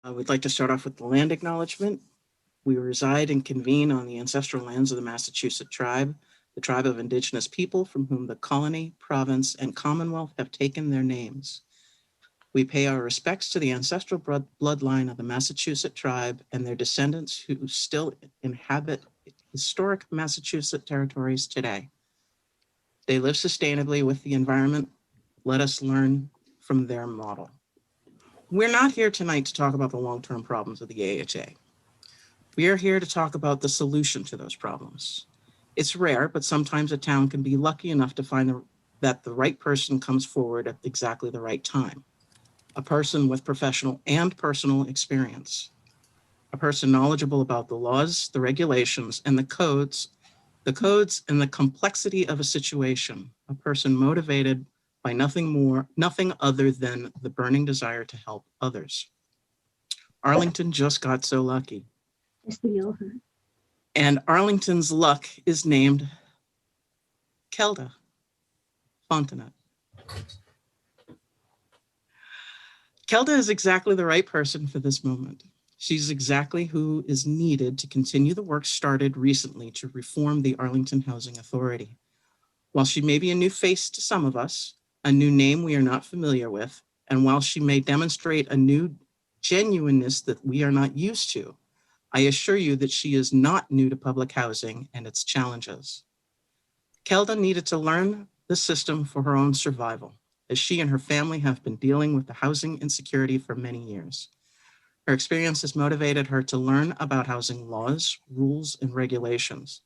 We'd like to start off with the land acknowledgement. We reside and convene on the ancestral lands of the Massachusetts tribe, the tribe of indigenous people from whom the colony, province, and commonwealth have taken their names. We pay our respects to the ancestral bloodline of the Massachusetts tribe and their descendants who still inhabit historic Massachusetts territories today. They live sustainably with the environment. Let us learn from their model. We're not here tonight to talk about the long-term problems of the AHA. We are here to talk about the solution to those problems. It's rare, but sometimes a town can be lucky enough to find that the right person comes forward at exactly the right time. A person with professional and personal experience. A person knowledgeable about the laws, the regulations, and the codes and the complexity of a situation. A person motivated by nothing other than the burning desire to help others. Arlington just got so lucky. And Arlington's luck is named KELDA, FONTENOT. KELDA is exactly the right person for this moment. She's exactly who is needed to continue the work started recently to reform the Arlington Housing Authority. While she may be a new face to some of us, a new name we are not familiar with, and while she may demonstrate a new genuineness that we are not used to, I assure you that she is not new to public housing and its challenges. KELDA needed to learn the system for her own survival, as she and her family have been dealing with the housing insecurity for many years. Her experience has motivated her to learn about housing laws, rules, and regulations.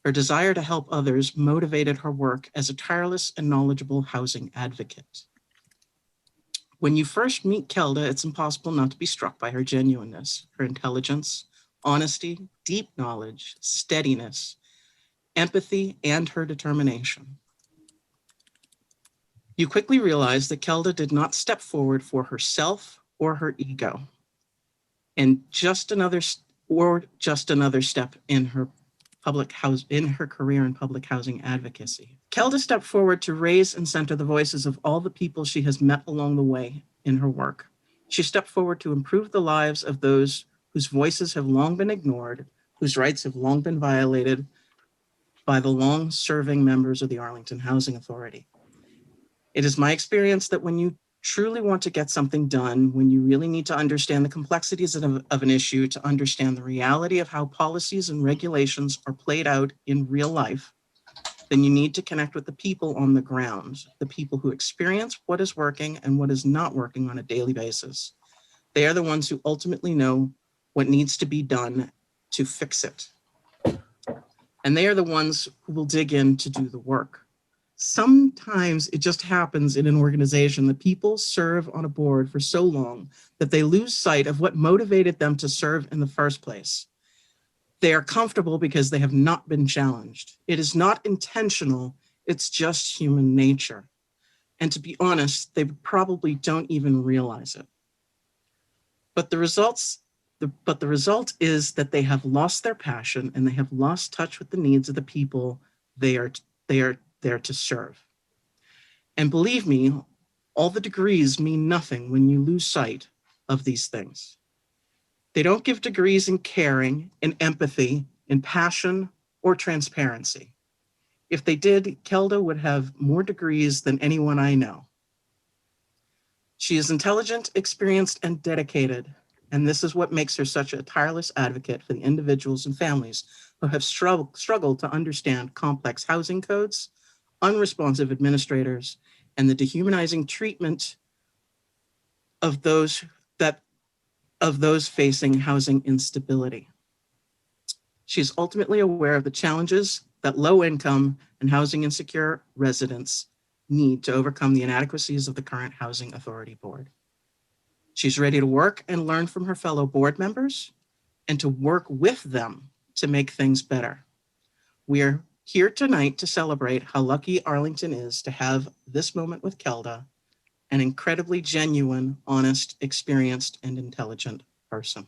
Her desire to help others motivated her work as a tireless and knowledgeable housing advocate. When you first meet KELDA, it's impossible not to be struck by her genuineness, her intelligence, honesty, deep knowledge, steadiness, empathy, and her determination. You quickly realize that KELDA did not step forward for herself or her ego, and just another step in her career in public housing advocacy. KELDA stepped forward to raise and center the voices of all the people she has met along the way in her work. She stepped forward to improve the lives of those whose voices have long been ignored, whose rights have long been violated by the long-serving members of the Arlington Housing Authority. It is my experience that when you truly want to get something done, when you really need to understand the complexities of an issue, to understand the reality of how policies and regulations are played out in real life, then you need to connect with the people on the ground, the people who experience what is working and what is not working on a daily basis. They are the ones who ultimately know what needs to be done to fix it. And they are the ones who will dig in to do the work. Sometimes it just happens in an organization that people serve on a board for so long that they lose sight of what motivated them to serve in the first place. They are comfortable because they have not been challenged. It is not intentional, it's just human nature. And to be honest, they probably don't even realize it. But the result is that they have lost their passion and they have lost touch with the needs of the people they are there to serve. And believe me, all the degrees mean nothing when you lose sight of these things. They don't give degrees in caring, in empathy, in passion, or transparency. If they did, KELDA would have more degrees than anyone I know. She is intelligent, experienced, and dedicated, and this is what makes her such a tireless advocate for the individuals and families who have struggled to understand complex housing codes, unresponsive administrators, and the dehumanizing treatment of those facing housing instability. She's ultimately aware of the challenges that low-income and housing insecure residents need to overcome the inadequacies of the current Housing Authority Board. She's ready to work and learn from her fellow board members and to work with them to make things better. We are here tonight to celebrate how lucky Arlington is to have this moment with KELDA, an incredibly genuine, honest, experienced, and intelligent person.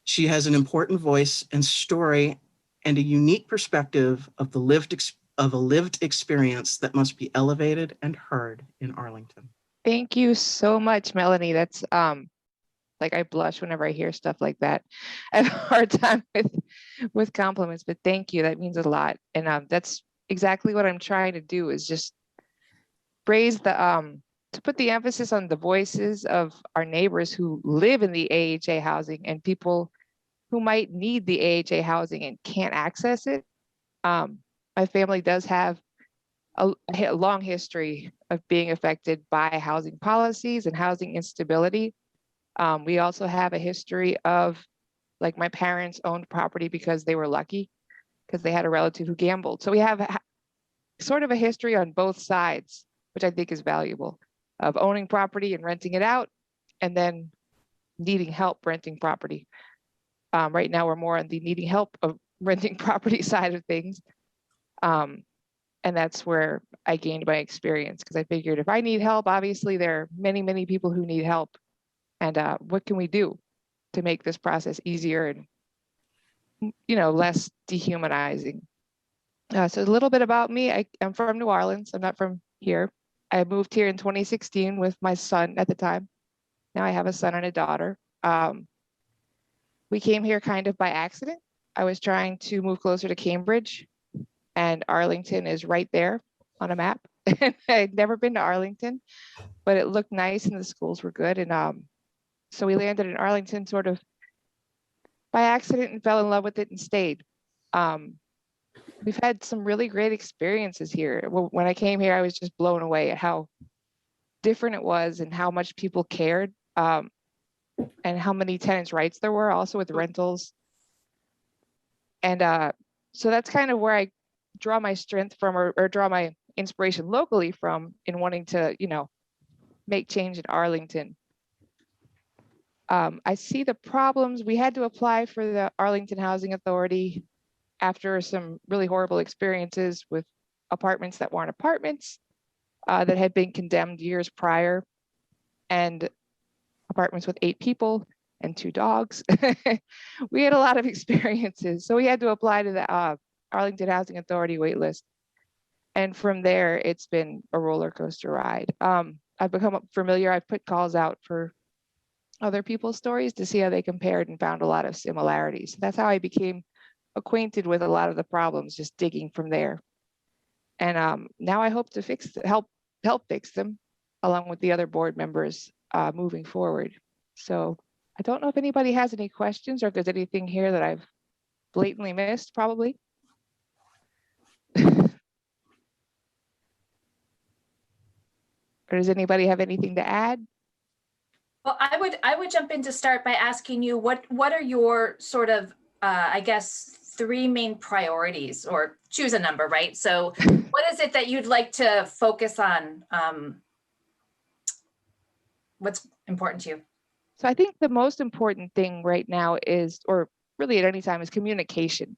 She has an important voice and story and a unique perspective of a lived experience that must be elevated and heard in Arlington. Thank you so much, Melanie. That's Like I blush whenever I hear stuff like that. I have a hard time with compliments, but thank you. That means a lot. And that's exactly what I'm trying to do, is just raise the to put the emphasis on the voices of our neighbors who live in the AHA housing and people who might need the AHA housing and can't access it. My family does have a long history of being affected by housing policies and housing instability. We also have a history of, like, my parents owned property because they were lucky, because they had a relative who gambled. So we have sort of a history on both sides, which I think is valuable, of owning property and renting it out, and then needing help renting property. Right now, we're more on the needing help of renting property side of things. And that's where I gained my experience, because I figured if I need help, obviously there are many, many people who need help. And what can we do to make this process easier and, less dehumanizing? So a little bit about me. I'm from New Orleans. I'm not from here. I moved here in 2016 with my son at the time. Now I have a son and a daughter. We came here kind of by accident. I was trying to move closer to Cambridge, and Arlington is right there on a map. I'd never been to Arlington, but it looked nice and the schools were good. And so we landed in Arlington sort of by accident and fell in love with it and stayed. We've had some really great experiences here. When I came here, I was just blown away at how different it was and how much people cared, and how many tenants' rights there were also with rentals. And so that's kind of where I draw my strength from, or draw my inspiration locally from, in wanting to, make change in Arlington. I see the problems. We had to apply for the Arlington Housing Authority after some really horrible experiences with apartments that weren't apartments, that had been condemned years prior, and apartments with 8 people and 2 dogs. We had a lot of experiences. So we had to apply to the Arlington Housing Authority waitlist. And from there, it's been a roller coaster ride. I've become familiar. I've put calls out for other people's stories to see how they compared, and found a lot of similarities. That's how I became acquainted with a lot of the problems, just digging from there. And now I hope to help fix them, along with the other board members, moving forward. So I don't know if anybody has any questions, or if there's anything here that I've blatantly missed, probably. Or does anybody have anything to add? Well, I would jump in to start by asking you, what are your sort of, I guess, 3 main priorities, or choose a number, right? So what is it that you'd like to focus on? What's important to you? So I think the most important thing right now is, or really at any time, is communication.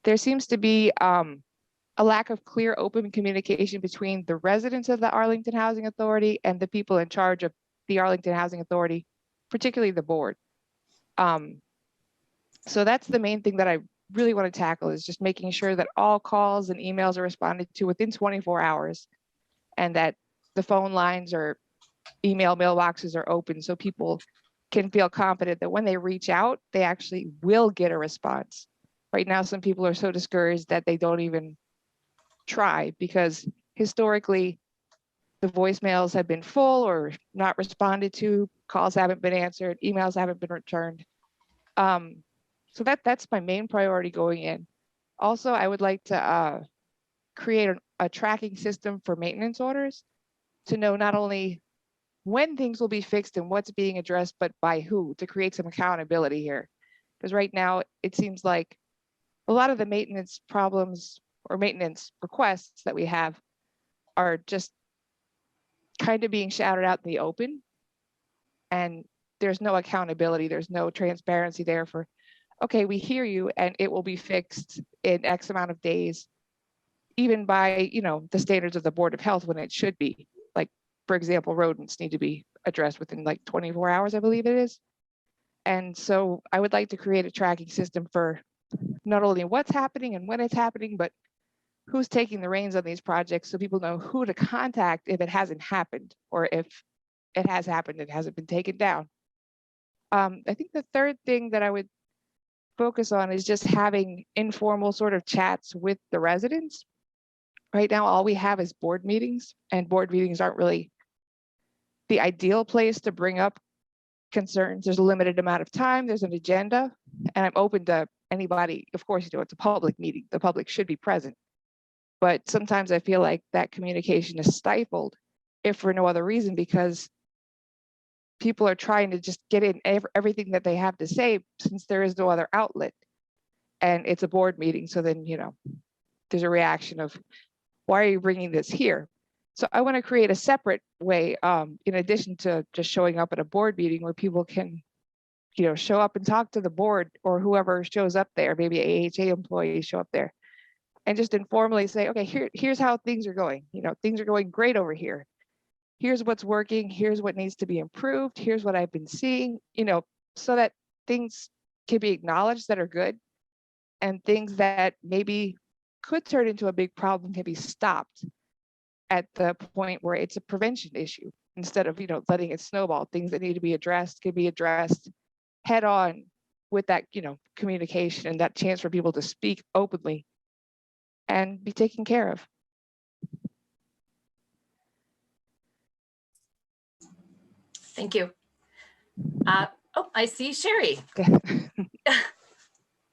There seems to be a lack of clear, open communication between the residents of the Arlington Housing Authority and the people in charge of the Arlington Housing Authority, particularly the board. So that's the main thing that I really want to tackle, is just making sure that all calls and emails are responded to within 24 hours, and that the phone lines or email mailboxes are open, so people can feel confident that when they reach out, they actually will get a response. Right now, some people are so discouraged that they don't even try, because historically the voicemails have been full or not responded to, calls haven't been answered, emails haven't been returned. So that's my main priority going in. Also, I would like to create a tracking system for maintenance orders, to know not only when things will be fixed and what's being addressed, but by who, to create some accountability here. Because right now it seems like a lot of the maintenance problems or maintenance requests that we have are just kind of being shouted out in the open, and there's no accountability, there's no transparency there for, okay, we hear you and it will be fixed in X amount of days, even by, the standards of the Board of Health, when it should be. Like, for example, rodents need to be addressed within like 24 hours, I believe it is. And so I would like to create a tracking system for not only what's happening and when it's happening, but who's taking the reins on these projects, so people know who to contact if it hasn't happened, or if it has happened and hasn't been taken down. I think the third thing that I would focus on is just having informal sort of chats with the residents. Right now, all we have is board meetings, and board meetings aren't really the ideal place to bring up concerns. There's a limited amount of time, there's an agenda, and I'm open to anybody. Of course, it's a public meeting. The public should be present. But sometimes I feel like that communication is stifled, if for no other reason, because people are trying to just get in everything that they have to say since there is no other outlet. And it's a board meeting. So then, there's a reaction of, why are you bringing this here? So I want to create a separate way, in addition to just showing up at a board meeting, where people can, show up and talk to the board or whoever shows up there, maybe AHA employees show up there, and just informally say, okay, here's how things are going. Things are going great over here. Here's what's working. Here's what needs to be improved. Here's what I've been seeing, so that things can be acknowledged that are good, and things that maybe could turn into a big problem can be stopped at the point where it's a prevention issue, instead of, letting it snowball. Things that need to be addressed can be addressed head on with that, communication and that chance for people to speak openly and be taken care of. Thank you. I see Sherry. Okay. Go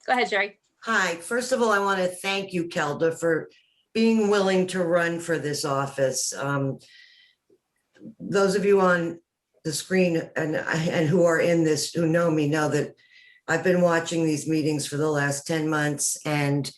ahead, Sherry. Hi, first of all, I want to thank you, KELDA, for being willing to run for this office. Those of you on the screen and who are in this, who know me, know that I've been watching these meetings for the last 10 months, and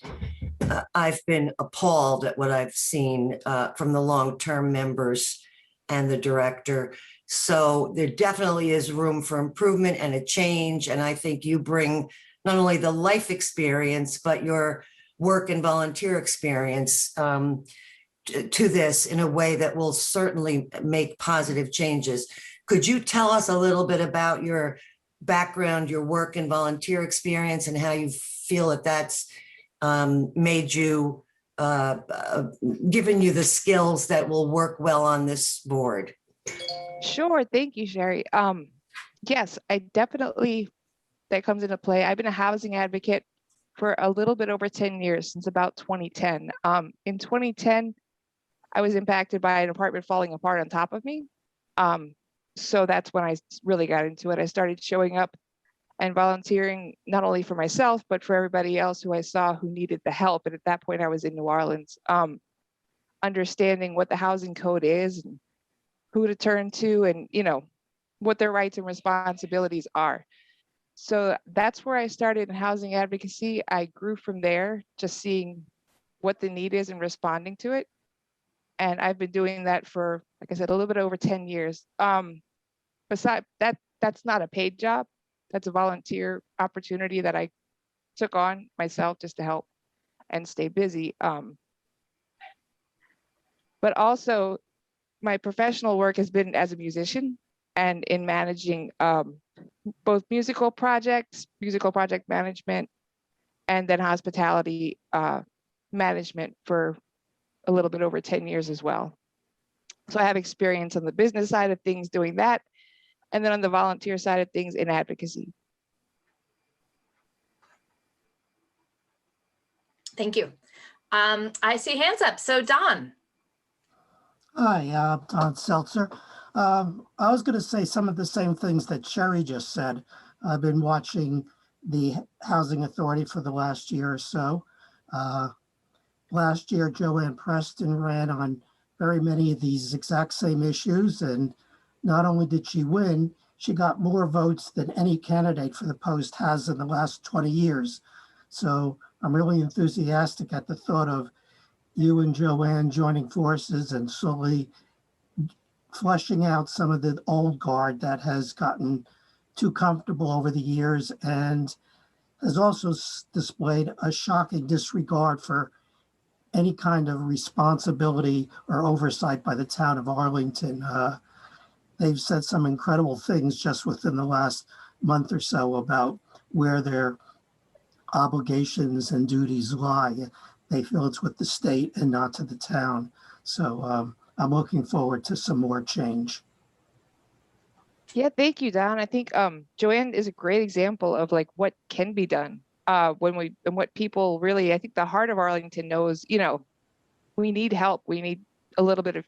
I've been appalled at what I've seen from the long-term members and the director. So there definitely is room for improvement and a change. And I think you bring not only the life experience, but your work and volunteer experience to this in a way that will certainly make positive changes. Could you tell us a little bit about your background, your work and volunteer experience, and how you feel that that's made you, given you the skills that will work well on this board? Sure. Thank you, Sherry. Yes, I definitely, that comes into play. I've been a housing advocate for a little bit over 10 years, since about 2010. In 2010, I was impacted by an apartment falling apart on top of me. So that's when I really got into it. I started showing up and volunteering, not only for myself, but for everybody else who I saw who needed the help. And at that point, I was in New Orleans, understanding what the housing code is and who to turn to, and what their rights and responsibilities are. So that's where I started in housing advocacy. I grew from there, just seeing what the need is and responding to it. And I've been doing that for, like I said, a little bit over 10 years. Besides that, that's not a paid job. That's a volunteer opportunity that I took on myself just to help and stay busy. But also my professional work has been as a musician and in managing both musical project management, and then hospitality management for a little bit over 10 years as well. So I have experience on the business side of things doing that, and then on the volunteer side of things in advocacy. Thank you. I see hands up. So Don. Hi, Don Seltzer. I was going to say some of the same things that Sherry just said. I've been watching the Housing Authority for the last year or so. Last year, Joanne Preston ran on very many of these exact same issues, and not only did she win, she got more votes than any candidate for the post has in the last 20 years. So I'm really enthusiastic at the thought of you and Joanne joining forces and slowly flushing out some of the old guard that has gotten too comfortable over the years and has also displayed a shocking disregard for any kind of responsibility or oversight by the town of Arlington. They've said some incredible things just within the last month or so about where their obligations and duties lie. They feel it's with the state and not to the town. So I'm looking forward to some more change. Yeah, thank you, Don. I think Joanne is a great example of like what can be done when we and what people really, I think the heart of Arlington knows, we need help. We need a little bit of,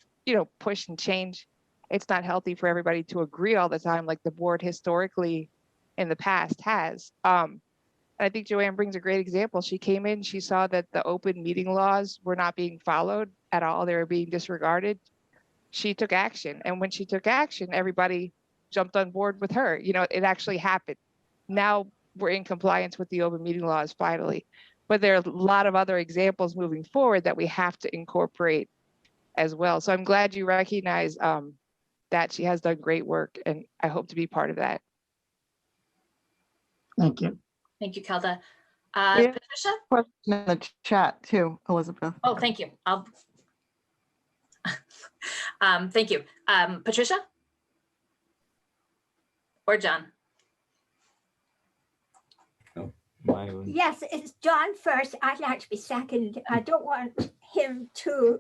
push and change. It's not healthy for everybody to agree all the time like the board historically in the past has. I think Joanne brings a great example. She came in, she saw that the open meeting laws were not being followed at all. They were being disregarded. She took action. And when she took action, everybody jumped on board with her. It actually happened. Now we're in compliance with the open meeting laws finally. But there are a lot of other examples moving forward that we have to incorporate as well. So I'm glad you recognize that she has done great work, and I hope to be part of that. Thank you. Thank you, Kelda. Yeah. Patricia? Question in the chat too, Elizabeth. Oh, thank you. Thank you. Patricia? Or John? Yes, it's John first. I'd like to be second. I don't want him to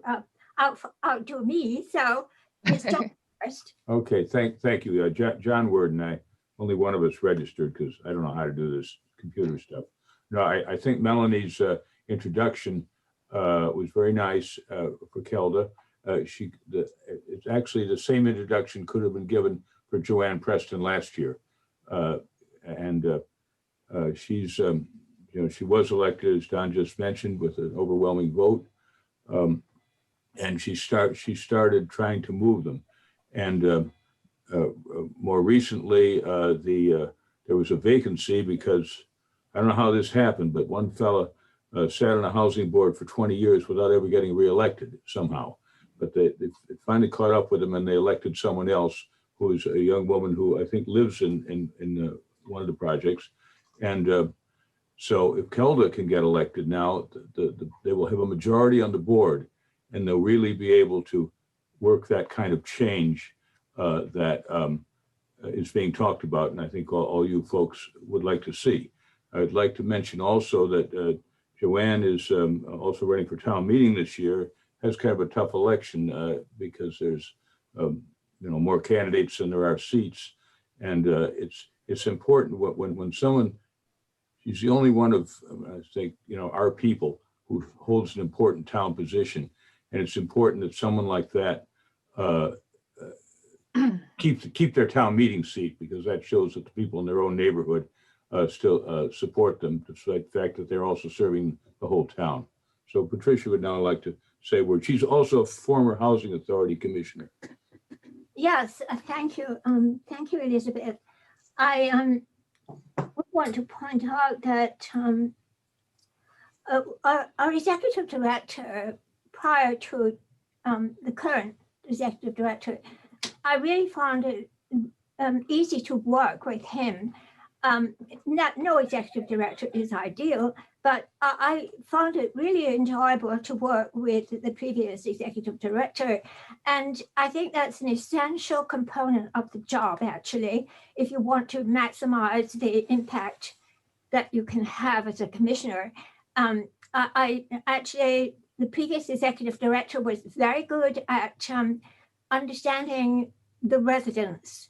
outdo me, so it's John first. Okay, thank you. John Word and I, only one of us registered because I don't know how to do this computer stuff. No, I think Melanie's introduction was very nice for KELDA. It's actually the same introduction could have been given for Joanne Preston last year. She's, she was elected, as Don just mentioned, with an overwhelming vote. And she started trying to move them. And more recently, there was a vacancy because I don't know how this happened, but one fella sat on a housing board for 20 years without ever getting reelected somehow. But they finally caught up with him and they elected someone else who is a young woman who I think lives in one of the projects. And so if KELDA can get elected now, they will have a majority on the board and they'll really be able to work that kind of change that is being talked about. And I think all you folks would like to see. I'd like to mention also that Joanne is also running for town meeting this year, has kind of a tough election because there's more candidates than there are seats. And it's important when someone, she's the only one of, I think, our people who holds an important town position. And it's important that someone like that keep their town meeting seat, because that shows that the people in their own neighborhood still support them, despite the fact that they're also serving the whole town. So Patricia would now like to say a word. She's also a former Housing Authority Commissioner. Yes, thank you. Thank you, Elizabeth. I would want to point out that our executive director, prior to the current executive director, I really found it easy to work with him. No executive director is ideal, but I found it really enjoyable to work with the previous executive director. And I think that's an essential component of the job, actually, if you want to maximize the impact that you can have as a commissioner. I actually, the previous executive director was very good at understanding the residents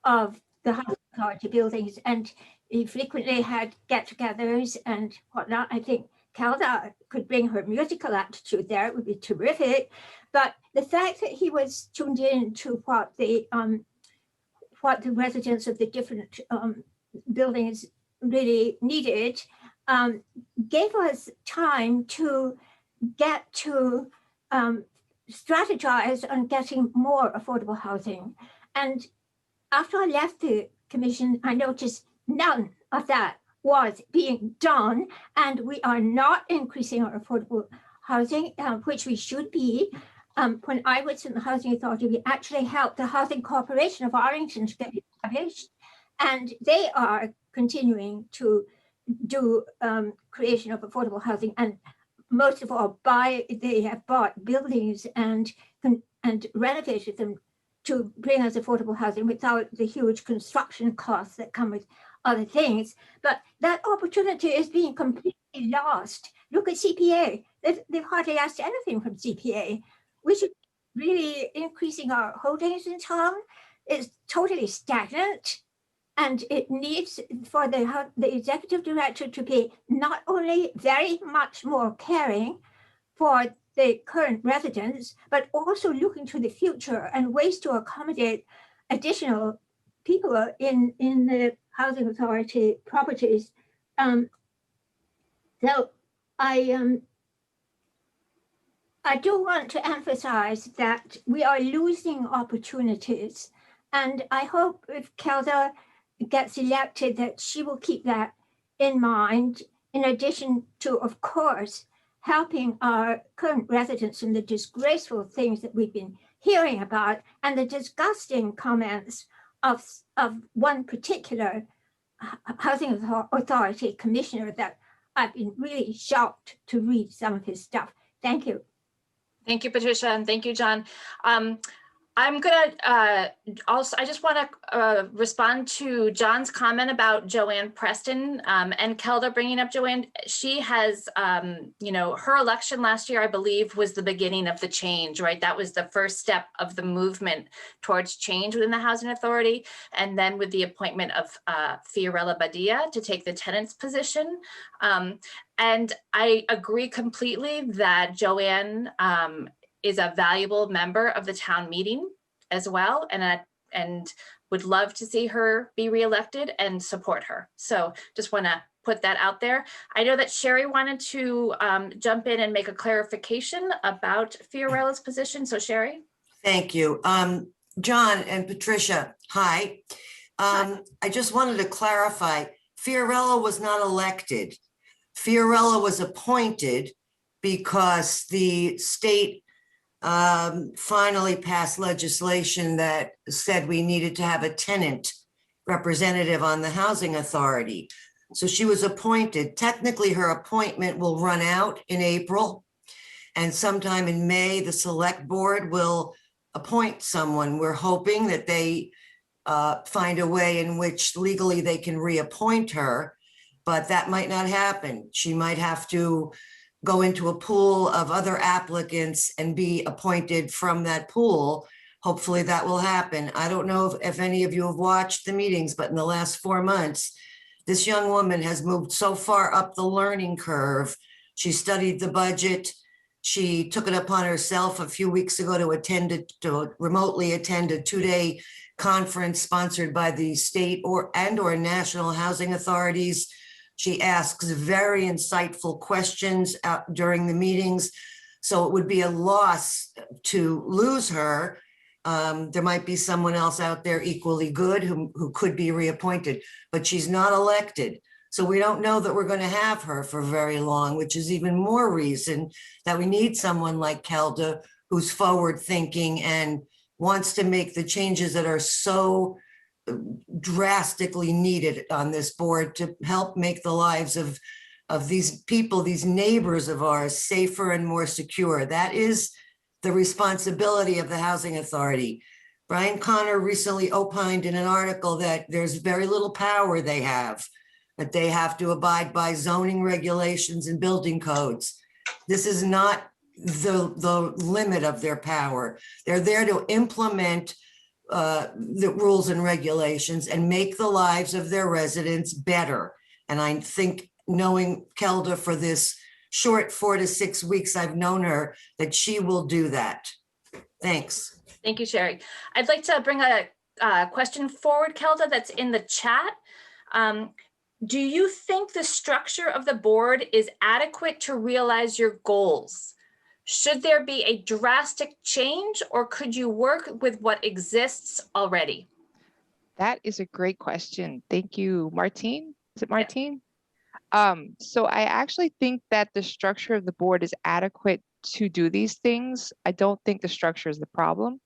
of the housing authority buildings, and he frequently had get-togethers and whatnot. I think KELDA could bring her musical aptitude there. It would be terrific. But the fact that he was tuned in to what the residents of the different buildings really needed gave us time to get to strategize on getting more affordable housing. And after I left the commission, I noticed none of that was being done, and we are not increasing our affordable housing, which we should be. When I was in the Housing Authority, we actually helped the Housing Corporation of Arlington to get established, and they are continuing to do creation of affordable housing, and most of all, they have bought buildings and renovated them to bring us affordable housing without the huge construction costs that come with other things. But that opportunity is being completely lost. Look at CPA. They've hardly asked anything from CPA. We should really increasing our holdings in town. is totally stagnant. And it needs for the executive director to be not only very much more caring for the current residents, but also looking to the future and ways to accommodate additional people in the housing authority properties. So I do want to emphasize that we are losing opportunities, and I hope if KELDA gets elected that she will keep that in mind, in addition to, of course, helping our current residents from the disgraceful things that we've been hearing about and the disgusting comments of one particular housing authority commissioner that I've been really shocked to read some of his stuff. Thank you. Thank you, Patricia, and thank you, John. I'm gonna also, I just want to respond to John's comment about Joanne Preston and KELDA bringing up Joanne. She has, you know, her election last year, I believe, was the beginning of the change, right? That was the first step of the movement towards change within the Housing Authority. And then with the appointment of Fiorella Badia to take the tenant's position. And I agree completely that Joanne is a valuable member of the town meeting as well, and would love to see her be reelected and support her. So just want to put that out there. I know that Sherry wanted to jump in and make a clarification about Fiorella's position. So Sherry. Thank you. John and Patricia, hi. I just wanted to clarify, Fiorella was not elected. Fiorella was appointed because the state finally passed legislation that said we needed to have a tenant representative on the housing authority. So she was appointed. Technically, her appointment will run out in April, and sometime in May, the select board will appoint someone. We're hoping that they find a way in which legally they can reappoint her, but that might not happen. She might have to go into a pool of other applicants and be appointed from that pool. Hopefully that will happen. I don't know if any of you have watched the meetings, but in the last 4 months, this young woman has moved so far up the learning curve. She studied the budget. She took it upon herself a few weeks ago to remotely attend a 2-day conference sponsored by the state or national housing authorities. She asks very insightful questions during the meetings. So it would be a loss to lose her. There might be someone else out there equally good who could be reappointed, but she's not elected. So we don't know that we're going to have her for very long, which is even more reason that we need someone like KELDA who's forward thinking and wants to make the changes that are so drastically needed on this board to help make the lives of these people, these neighbors of ours, safer and more secure. That is the responsibility of the housing authority. Brian Connor recently opined in an article that there's very little power they have, that they have to abide by zoning regulations and building codes. This is not the limit of their power. They're there to implement the rules and regulations and make the lives of their residents better. And I think knowing KELDA for this short 4 to 6 weeks I've known her, that she will do that. Thanks. Thank you, Sherry. I'd like to bring a question forward, KELDA, that's in the chat. Do you think the structure of the board is adequate to realize your goals? Should there be a drastic change, or could you work with what exists already? That is a great question. Thank you, Martine. Is it Martine? Yeah. So I actually think that the structure of the board is adequate to do these things. I don't think the structure is the problem.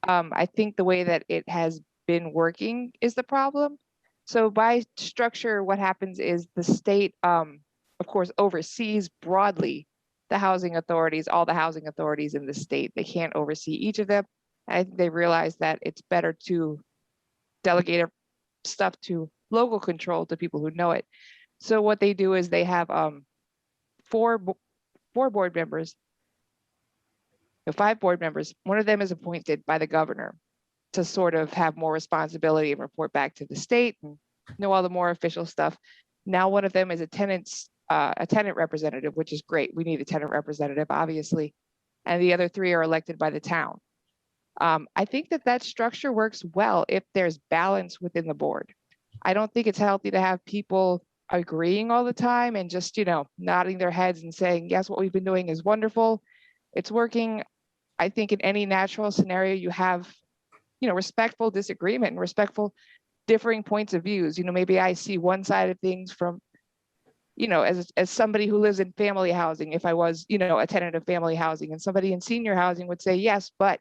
I think the way that it has been working is the problem. So by structure, what happens is the state, of course, oversees broadly the housing authorities, all the housing authorities in the state. They can't oversee each of them. I think they realize that it's better to delegate stuff to local control to people who know it. So what they do is they have four board members, 5 board members. One of them is appointed by the governor. to sort of have more responsibility and report back to the state and know all the more official stuff. Now one of them is a tenant representative, which is great. We need a tenant representative, obviously. And the other 3 are elected by the town. I think that structure works well if there's balance within the board. I don't think it's healthy to have people agreeing all the time and just, nodding their heads and saying, yes, what we've been doing is wonderful. It's working. I think in any natural scenario, you have, respectful disagreement and respectful differing points of views. Maybe I see one side of things from, as somebody who lives in family housing, if I was, a tenant of family housing, and somebody in senior housing would say, yes, but,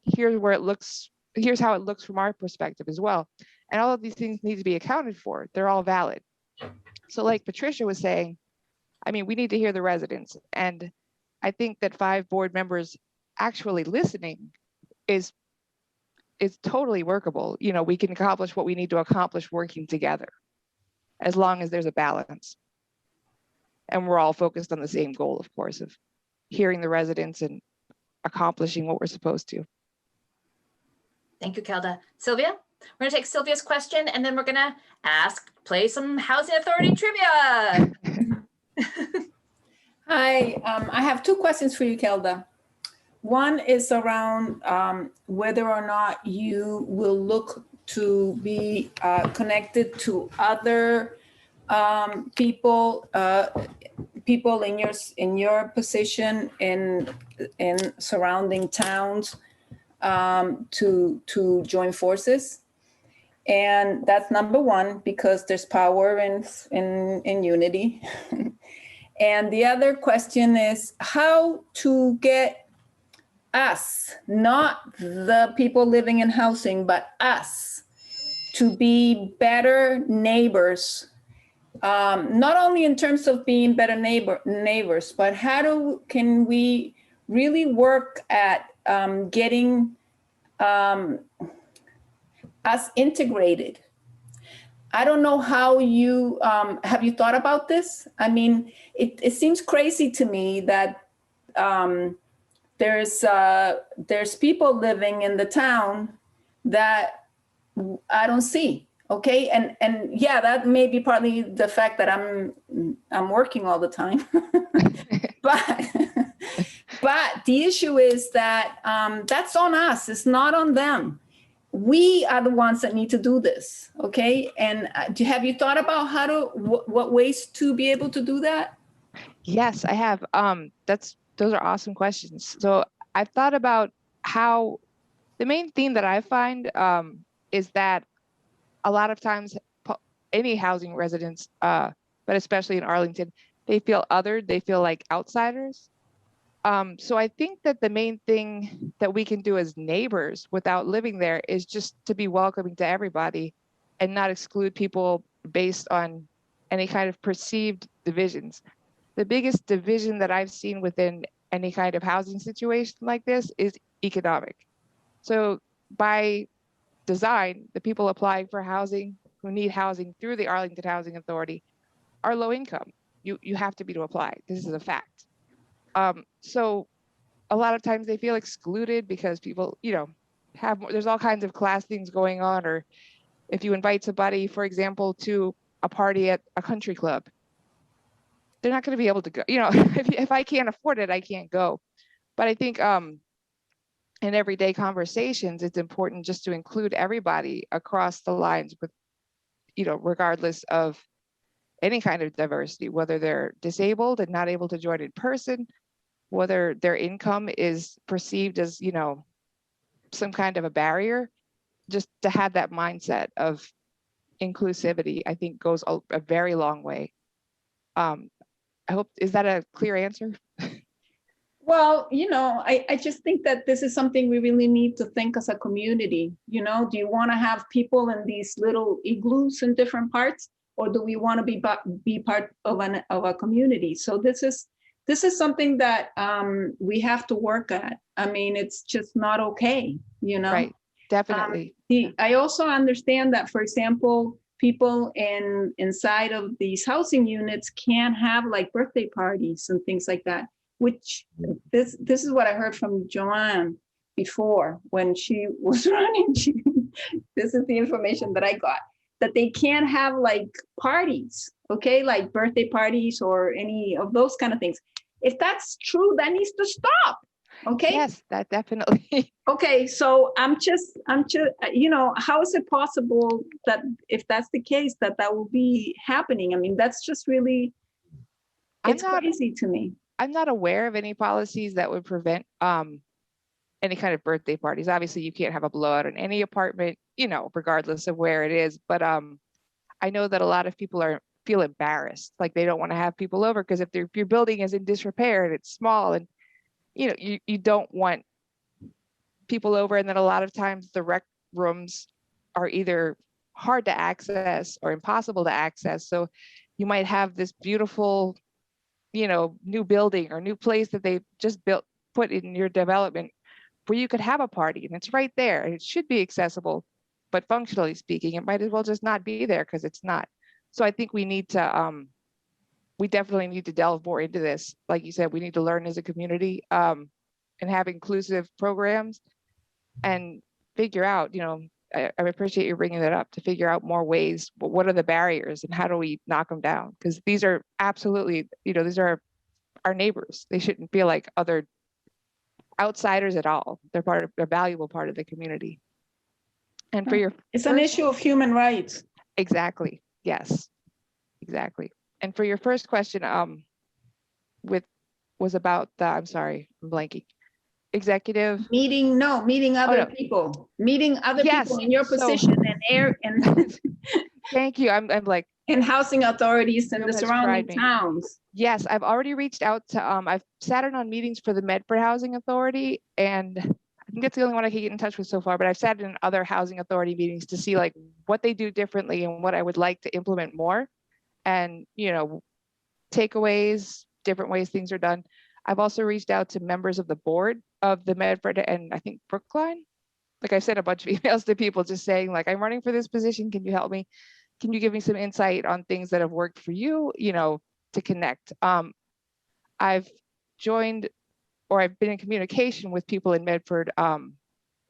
here's how it looks from our perspective as well. And all of these things need to be accounted for. They're all valid. So like Patricia was saying, we need to hear the residents. And I think that 5 board members actually listening is totally workable. We can accomplish what we need to accomplish working together, as long as there's a balance. And we're all focused on the same goal, of course, of hearing the residents and accomplishing what we're supposed to. Thank you, Kelda. Sylvia, we're gonna take Sylvia's question and then we're gonna play some Housing Authority trivia. Hi, I have 2 questions for you, Kelda. One is around whether or not you will look to be connected to other people in your position in surrounding towns to join forces. And that's number 1, because there's power in unity. And the other question is how to get us, not the people living in housing, but us, to be better neighbors, not only in terms of being better neighbors, but can we really work at getting us integrated? I don't know how you, have you thought about this? It seems crazy to me that there's people living in the town that I don't see. Okay, and yeah, that may be partly the fact that I'm working all the time, but the issue is that that's on us. It's not on them. We are the ones that need to do this. Okay, and have you thought about what ways to be able to do that? Yes, I have. Those are awesome questions. So I've thought about how the main theme that I find is that a lot of times any housing residents, but especially in Arlington, they feel othered, they feel like outsiders. So I think that the main thing that we can do as neighbors without living there is just to be welcoming to everybody and not exclude people based on any kind of perceived divisions. The biggest division that I've seen within any kind of housing situation like this is economic. So by design, the people applying for housing who need housing through the Arlington Housing Authority are low income. You have to be to apply. This is a fact. So a lot of times they feel excluded because people, there's all kinds of class things going on. Or if you invite somebody, for example, to a party at a country club, they're not going to be able to go. If I can't afford it, I can't go. But I think in everyday conversations, it's important just to include everybody across the lines with, regardless of any kind of diversity, whether they're disabled and not able to join in person, whether their income is perceived as, some kind of a barrier. Just to have that mindset of inclusivity, I think goes a very long way. I hope, is that a clear answer? Well, I just think that this is something we really need to think as a community. Do you want to have people in these little igloos in different parts, or do we want to be part of a community? So this is something that we have to work at. It's just not okay, Right, definitely. I also understand that, for example, people inside of these housing units can't have like birthday parties and things like that, which this is what I heard from Joanne, before when she was running. This is the information that I got, that they can't have like parties, okay, like birthday parties or any of those kind of things. If that's true, that needs to stop. Okay. Yes, that definitely. Okay, so I'm just, you know, how is it possible that if that's the case, that will be happening? I mean, that's just really, it's crazy to me. I'm not aware of any policies that would prevent any kind of birthday parties. Obviously, you can't have a blowout in any apartment, you know, regardless of where it is. But I know that a lot of people feel embarrassed, like they don't want to have people over because if your building is in disrepair and it's small, and you know, you don't want people over. And then a lot of times the rec rooms are either hard to access or impossible to access. So you might have this beautiful, you know, new building or new place that they just put in your development where you could have a party and it's right there and it should be accessible, but functionally speaking, it might as well just not be there because it's not. So I think we need to, we definitely need to delve more into this. Like you said, we need to learn as a community and have inclusive programs and figure out, you know, I appreciate you bringing that up, to figure out more ways. What are the barriers and how do we knock them down? Because these are absolutely, you know, these are our neighbors. They shouldn't feel like other outsiders at all. They're a valuable part of the community. And for your, it's an issue of human rights. Exactly. Yes, exactly. And for your first question, was about the, I'm sorry, I'm blanking. Executive meeting other people, meeting other people in your position and thank you. I'm like, in housing authorities in the surrounding towns. Yes, I've already reached out to I've sat in on meetings for the Medford Housing Authority, and I think that's the only one I can get in touch with so far, but I've sat in other housing authority meetings to see like what they do differently and what I would like to implement more, and you know, takeaways, different ways things are done. I've also reached out to members of the board of the Medford and I think Brookline. Like I sent a bunch of emails to people just saying like, I'm running for this position. Can you help me? Can you give me some insight on things that have worked for you, you know, to connect? I've joined or I've been in communication with people in Medford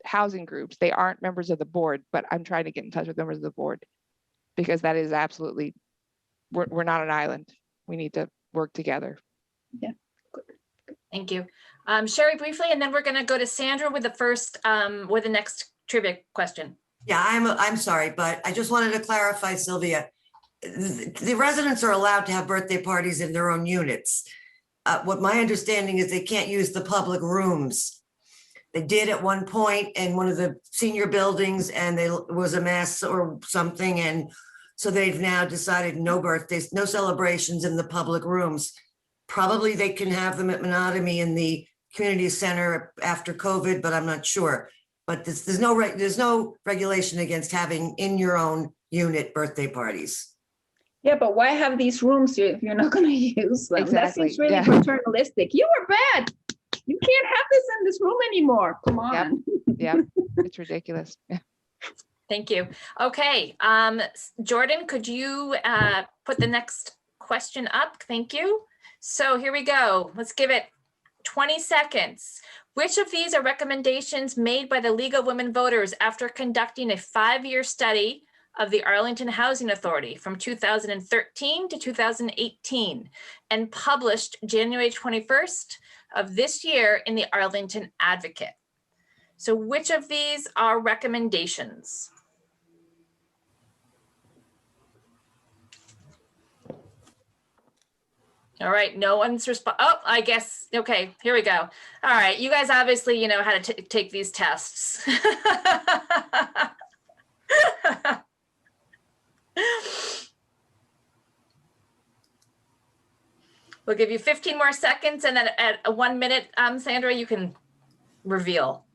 housing groups. They aren't members of the board, but I'm trying to get in touch with members of the board because that is absolutely, we're not an island. We need to work together. Yeah. Thank you. Sherry, briefly, and then we're going to go to Sandra with the next trivia question. Yeah, I'm sorry, but I just wanted to clarify, Sylvia. The residents are allowed to have birthday parties in their own units. What my understanding is they can't use the public rooms. They did at one point in one of the senior buildings and there was a mass or something. And so they've now decided no birthdays, no celebrations in the public rooms. Probably they can have them at Monogamy in the community center after COVID, but I'm not sure. But there's no regulation against having in your own unit birthday parties. Yeah, but why have these rooms if you're not going to use them? Exactly. That seems really paternalistic. You were bad. You can't have this in this room anymore. Come on. Yep. It's ridiculous. Thank you. Okay, Jordan, could you put the next question up? Thank you. So here we go. Let's give it 20 seconds. Which of these are recommendations made by the League of Women Voters after conducting a 5-year study of the Arlington Housing Authority from 2013 to 2018 and published January 21st of this year in the Arlington Advocate? So which of these are recommendations? All right, no one's oh, I guess, okay, here we go. All right, you guys obviously, you know how to take these tests. We'll give you 15 more seconds and then at 1 minute, Sandra, you can reveal.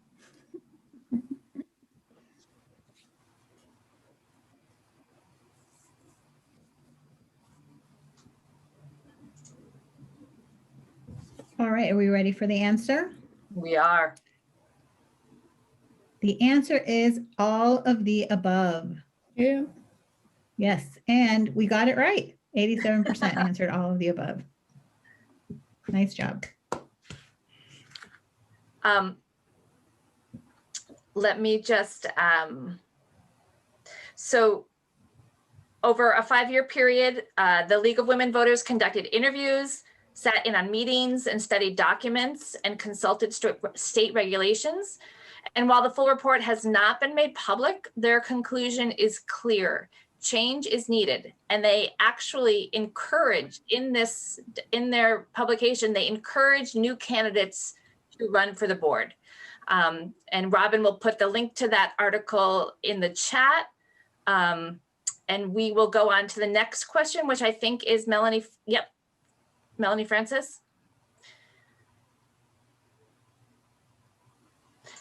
All right, are we ready for the answer? We are. The answer is all of the above. Yeah. Yes, and we got it right. 87% answered all of the above. Nice job. let me just, so over a 5-year period, the League of Women Voters conducted interviews, sat in on meetings, and studied documents and consulted state regulations. And while the full report has not been made public, their conclusion is clear. Change is needed. And they actually encourage in their publication, they encourage new candidates to run for the board. And Robin will put the link to that article in the chat. And we will go on to the next question, which I think is Melanie. Yep. Melanie Francis.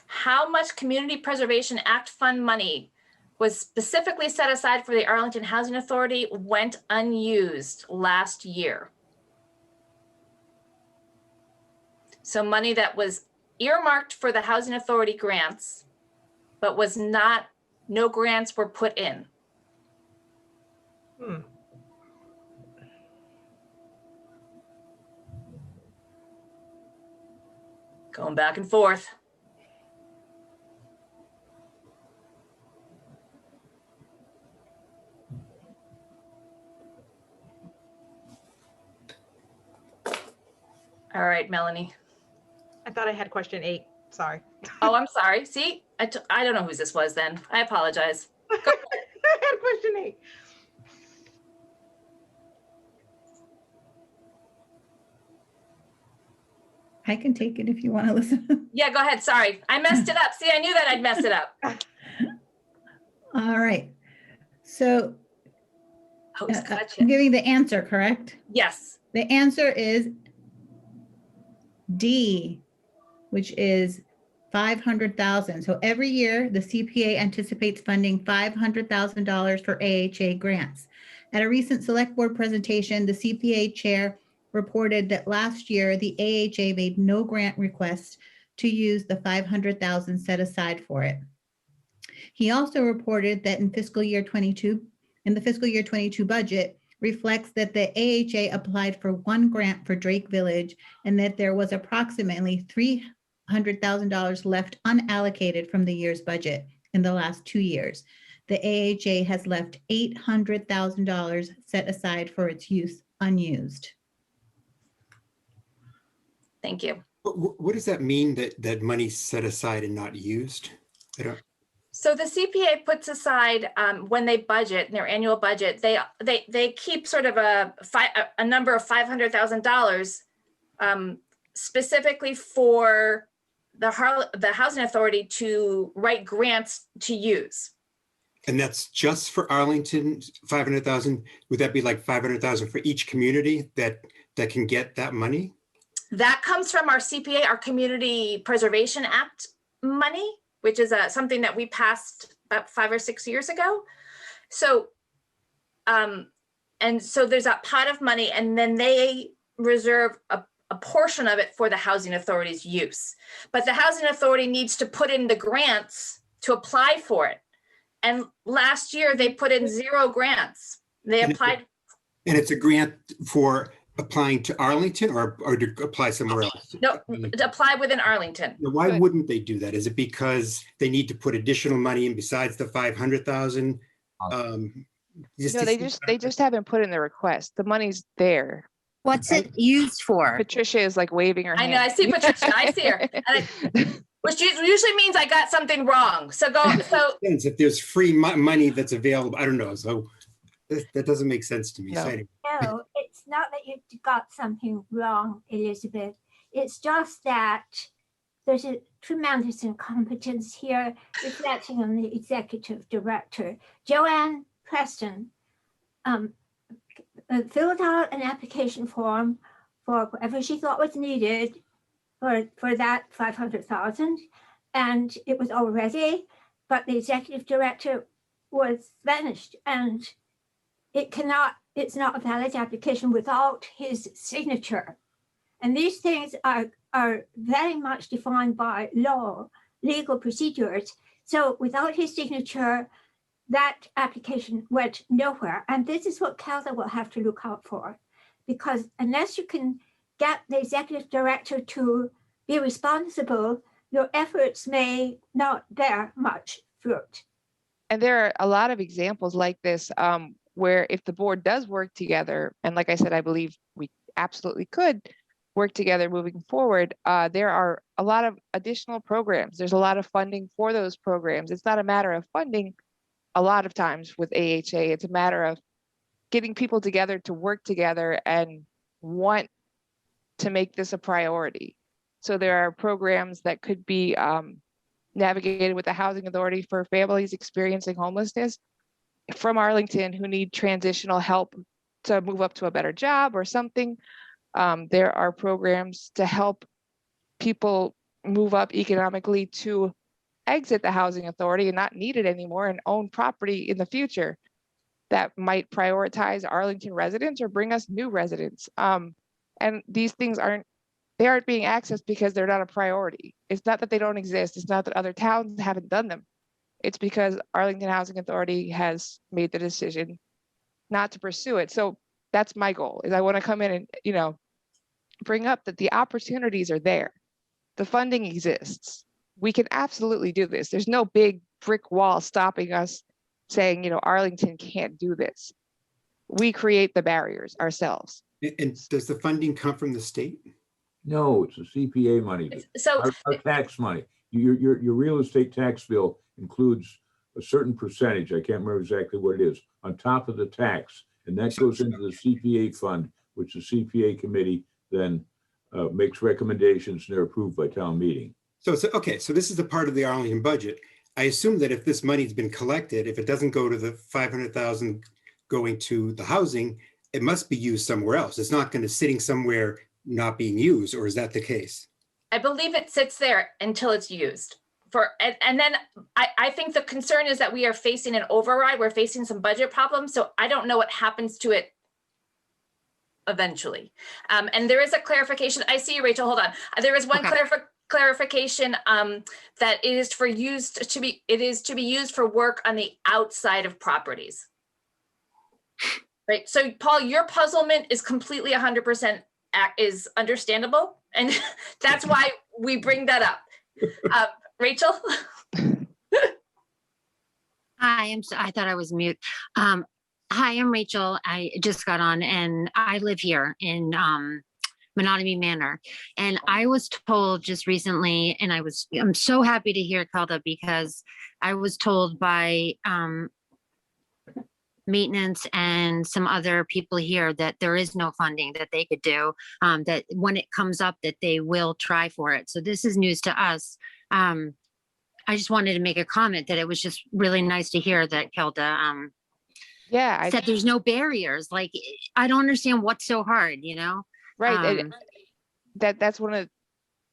How much Community Preservation Act fund money was specifically set aside for the Arlington Housing Authority went unused last year? So money that was earmarked for the Housing Authority grants, but was not, no grants were put in. Going back and forth. All right, Melanie. I thought I had question 8. Sorry. Oh, I'm sorry. See, I don't know whose this was then. I apologize. I had question 8. I can take it if you want to listen. Yeah, go ahead. Sorry. I messed it up. See, I knew that I'd messed it up. All right. So Oh, it's gotcha. I'm giving the answer, correct? Yes. The answer is D, which is 500,000. So every year the CPA anticipates funding $500,000 for AHA grants. At a recent select board presentation, the CPA chair reported that last year the AHA made no grant requests to use the $500,000 set aside for it. He also reported that in the fiscal year 22 budget reflects that the AHA applied for one grant for Drake Village and that there was approximately $300,000 left unallocated from the year's budget in the last 2 years. The AHA has left $800,000 set aside for its use unused. Thank you. What does that mean that money's set aside and not used? I don't. So the CPA puts aside when they budget in their annual budget, they keep sort of a number of $500,000 specifically for the Housing Authority to write grants to use. And that's just for Arlington, 500,000. Would that be like 500,000 for each community that can get that money? That comes from our CPA, our Community Preservation Act money, which is something that we passed about 5 or 6 years ago. So, and so there's a pot of money, and then they reserve a portion of it for the Housing Authority's use. But the Housing Authority needs to put in the grants to apply for it. And last year they put in 0 grants. They applied. And it's a grant for applying to Arlington or to apply somewhere else? No, to apply within Arlington. Now, why wouldn't they do that? Is it because they need to put additional money in besides the 500,000? No, they just haven't put in the request. The money's there. What's it used for? Patricia is like waving her hand. I know, I see Patricia, I see her. Which usually means I got something wrong. So if there's free money that's available, I don't know. So that doesn't make sense to me. No. No, it's not that you got something wrong, Elizabeth. It's just that there's a tremendous incompetence here reflecting on the executive director. Joanne Preston filled out an application form for whatever she thought was needed for that 500,000, and it was all ready, but the executive director was vanished, and it's not a valid application without his signature. And these things are very much defined by law, legal procedures. So without his signature, that application went nowhere. And this is what KELDA will have to look out for, because unless you can get the executive director to be responsible your efforts may not bear much fruit. And there are a lot of examples like this where if the board does work together, and like I said, I believe we absolutely could work together moving forward, there are a lot of additional programs. There's a lot of funding for those programs. It's not a matter of funding a lot of times with AHA. It's a matter of getting people together to work together and want to make this a priority. So there are programs that could be navigated with the Housing Authority for families experiencing homelessness from Arlington who need transitional help to move up to a better job or something. There are programs to help people move up economically to exit the Housing Authority and not need it anymore and own property in the future that might prioritize Arlington residents or bring us new residents. And these things aren't being accessed because they're not a priority. It's not that they don't exist. It's not that other towns haven't done them. It's because Arlington Housing Authority has made the decision not to pursue it. So that's my goal, is I want to come in and, you know, bring up that the opportunities are there. The funding exists. We can absolutely do this. There's no big brick wall stopping us saying, you know, Arlington can't do this. We create the barriers ourselves. And does the funding come from the state? No, it's a CPA money. So Our tax money. Your real estate tax bill includes a certain percentage, I can't remember exactly what it is, on top of the tax. And that goes into the CPA fund, which the CPA committee then makes recommendations and they're approved by town meeting. So it's okay. So this is a part of the Arlington budget. I assume that if this money's been collected, if it doesn't go to the 500,000 going to the housing, it must be used somewhere else. It's not going to sitting somewhere not being used, or is that the case? I believe it sits there until it's used. And then I think the concern is that we are facing an override. We're facing some budget problems. So I don't know what happens to it eventually. And there is a clarification. I see you, Rachel. Hold on. There is one clarification that it is to be used for work on the outside of properties. Right. So Paul, your puzzlement is completely 100% is understandable. And that's why we bring that up. Rachel? Hi, I thought I was mute. Hi, I'm Rachel. I just got on and I live here in Menominee Manor. And I was told just recently, and I'm so happy to hear KELDA, because I was told by maintenance and some other people here that there is no funding that they could do, that when it comes up that they will try for it. So this is news to us. I just wanted to make a comment that it was just really nice to hear that KELDA said there's no barriers. Like, I don't understand what's so hard, you know? Right. That's one of,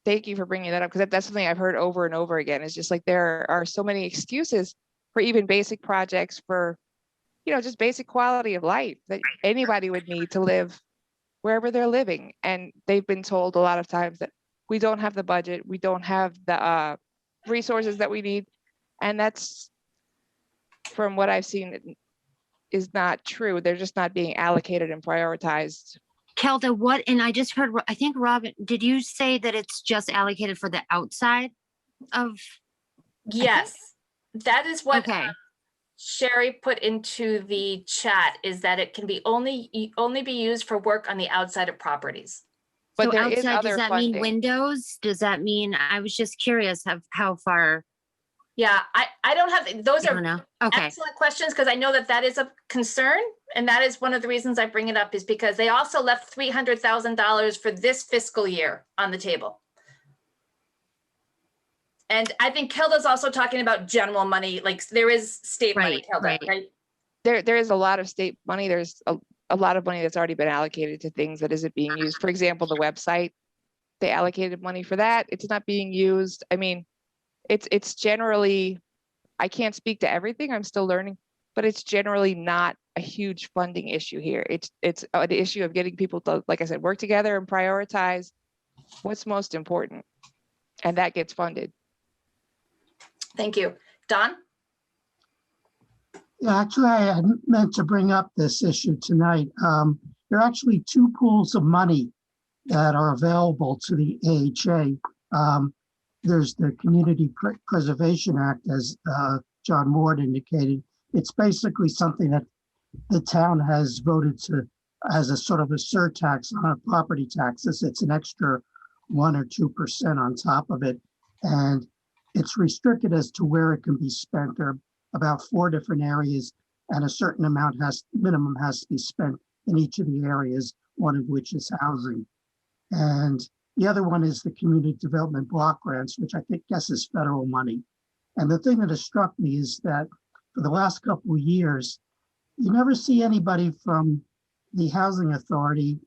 thank you for bringing that up, because that's something I've heard over and over again. It's just like there are so many excuses for even basic projects, for, you know, just basic quality of life that anybody would need to live wherever they're living. And they've been told a lot of times that we don't have the budget, we don't have the resources that we need. And that's, from what I've seen, is not true. They're just not being allocated and prioritized. KELDA, what, and I just heard, I think Robin, did you say that it's just allocated for the outside of? Yes, that is what Sherry put into the chat, is that it can be only be used for work on the outside of properties. But so there outside, is other does that funding. mean windows? Does that mean, I was just curious of how far? Yeah, I don't have, those are okay. Excellent questions, because I know that is a concern. And that is one of the reasons I bring it up, is because they also left $300,000 for this fiscal year on the table. And I think KELDA's also talking about general money, like there is state money, KELDA, right? There is a lot of state money. There's a lot of money that's already been allocated to things that isn't being used. For example, the website, they allocated money for that. It's not being used. I mean, it's generally, I can't speak to everything, I'm still learning, but it's generally not a huge funding issue here. It's an issue of getting people to, like I said, work together and prioritize what's most important. And that gets funded. Thank you. Don? Yeah, actually, I had meant to bring up this issue tonight. There are actually two pools of money that are available to the AHA. there's the Community Preservation Act, as John Ward indicated. It's basically something that the town has voted to as a sort of a surtax on our property taxes. It's an extra 1 or 2% on top of it. And it's restricted as to where it can be spent. There are about 4 different areas, and a certain amount minimum has to be spent in each of the areas, one of which is housing. And the other one is the community development block grants, which I guess is federal money. And the thing that has struck me is that for the last couple of years, you never see anybody from the housing authority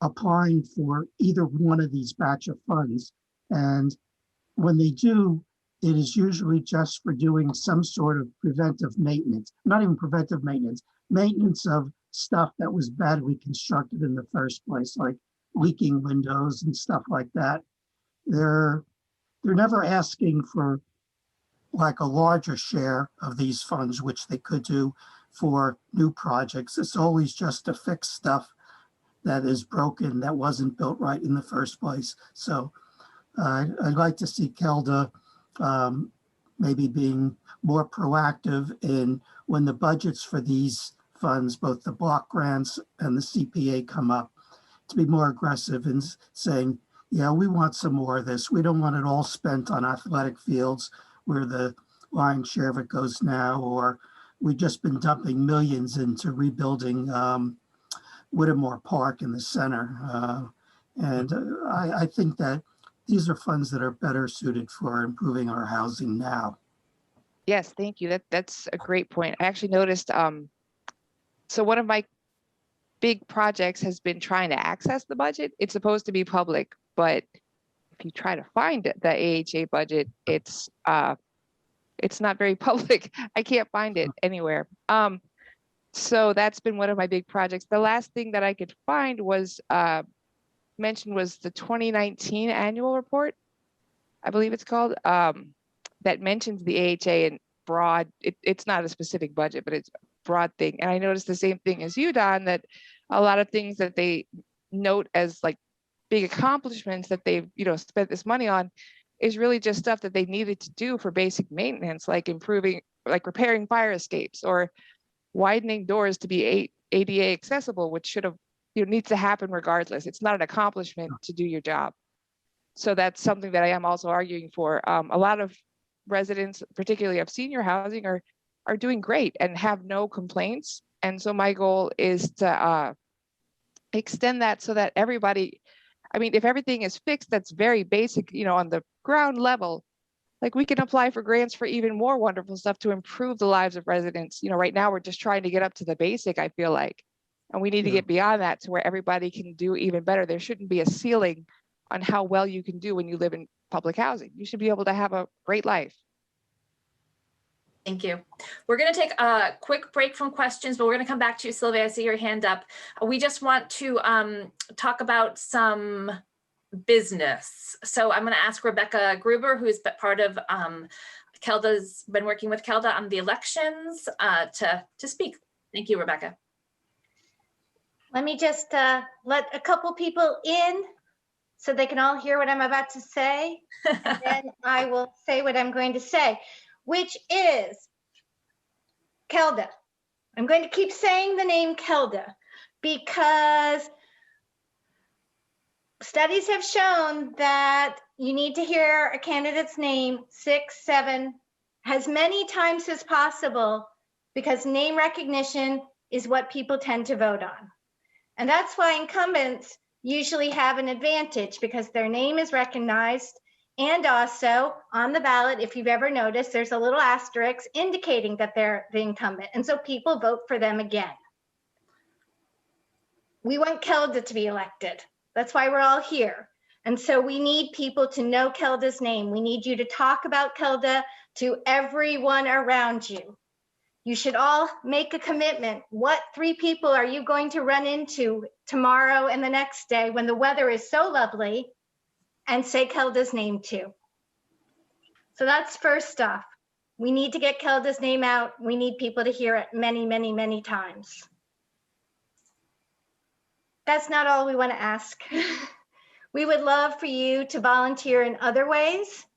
applying for either one of these batch of funds. And when they do, it is usually just for doing some sort of preventive maintenance, not even preventive maintenance, maintenance of stuff that was badly constructed in the first place, like leaking windows and stuff like that. They're never asking for like a larger share of these funds, which they could do for new projects. It's always just to fix stuff that is broken, that wasn't built right in the first place. So I'd like to see KELDA maybe being more proactive in when the budgets for these funds, both the block grants and the CPA come up, to be more aggressive in saying, yeah, we want some more of this. We don't want it all spent on athletic fields where the lion's share of it goes now, or we've just been dumping millions into rebuilding Whittemore Park in the center. I think that these are funds that are better suited for improving our housing now. Yes, thank you. That's a great point. I actually noticed, so one of my big projects has been trying to access the budget. It's supposed to be public, but if you try to find the AHA budget, it's not very public. I can't find it anywhere. So that's been one of my big projects. The last thing that I could find was mentioned was the 2019 annual report, I believe it's called, that mentions the AHA in broad. It's not a specific budget, but it's a broad thing. And I noticed the same thing as you, Don, that a lot of things that they note as like big accomplishments that they've spent this money on is really just stuff that they needed to do for basic maintenance, like repairing fire escapes or widening doors to be ADA accessible, which should have needs to happen regardless. It's not an accomplishment to do your job. So that's something that I am also arguing for. A lot of residents, particularly of senior housing, are doing great and have no complaints. And so my goal is to extend that so that everybody, I mean, if everything is fixed, that's very basic, on the ground level, like we can apply for grants for even more wonderful stuff to improve the lives of residents. Right now we're just trying to get up to the basic, I feel like, and we need to get beyond that to where everybody can do even better. There shouldn't be a ceiling on how well you can do when you live in public housing. You should be able to have a great life. Thank you. We're going to take a quick break from questions, but we're going to come back to you, Sylvia. I see your hand up. We just want to talk about some business. So I'm going to ask Rebecca Gruber, who's part of KELDA's been working with KELDA on the elections to speak. Thank you, Rebecca. Let me just let a couple people in so they can all hear what I'm about to say. And then I will say what I'm going to say, which is KELDA. I'm going to keep saying the name KELDA because studies have shown that you need to hear a candidate's name 6, 7, as many times as possible, because name recognition is what people tend to vote on. And that's why incumbents usually have an advantage, because their name is recognized. And also on the ballot, if you've ever noticed, there's a little asterisk indicating that they're the incumbent. And so people vote for them again. We want KELDA to be elected. That's why we're all here. And so we need people to know KELDA's name. We need you to talk about KELDA to everyone around you. You should all make a commitment. What 3 people are you going to run into tomorrow and the next day when the weather is so lovely, and say KELDA's name too? So that's first off. We need to get KELDA's name out. We need people to hear it many, many, many times. That's not all we want to ask. We would love for you to volunteer in other ways.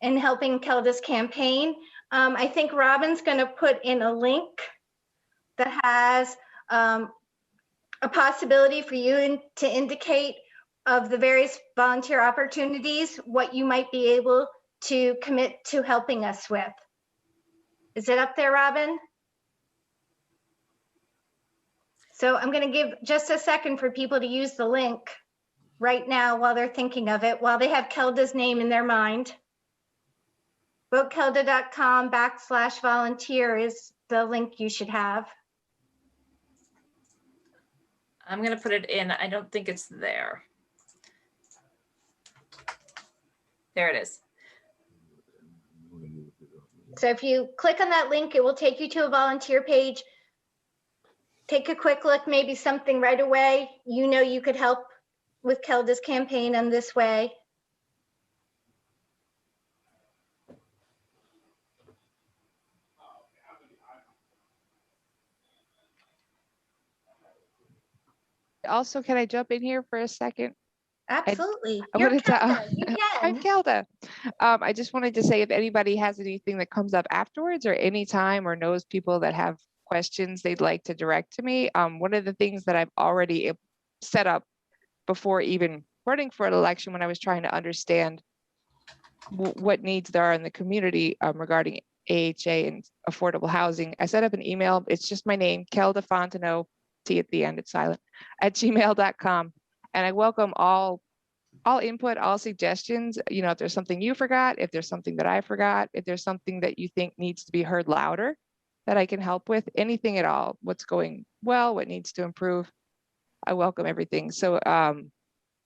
in helping Kelda's campaign. I think Robin's going to put in a link that has a possibility for you to indicate of the various volunteer opportunities, what you might be able to commit to helping us with. Is it up there, Robin? So I'm going to give just a second for people to use the link right now while they're thinking of it, while they have Kelda's name in their mind. votekelda.com/volunteer is the link you should have. I'm going to put it in. I don't think it's there. There it is. So if you click on that link, it will take you to a volunteer page. Take a quick look, maybe something right away. You know you could help with Kelda's campaign in this way. Also, can I jump in here for a second? Absolutely. I You're wanted to, Kelda. You I'm can. Kelda. I just wanted to say if anybody has anything that comes up afterwards or anytime or knows people that have questions they'd like to direct to me, one of the things that I've already set up before even running for an election when I was trying to understand what needs there are in the community regarding AHA and affordable housing, I set up an email. It's just my name, KELDA FONTENOT, T at the end, it's silent, @gmail.com. And I welcome all input, all suggestions. You know, if there's something you forgot, if there's something that I forgot, if there's something that you think needs to be heard louder that I can help with, anything at all, what's going well, what needs to improve, I welcome everything. So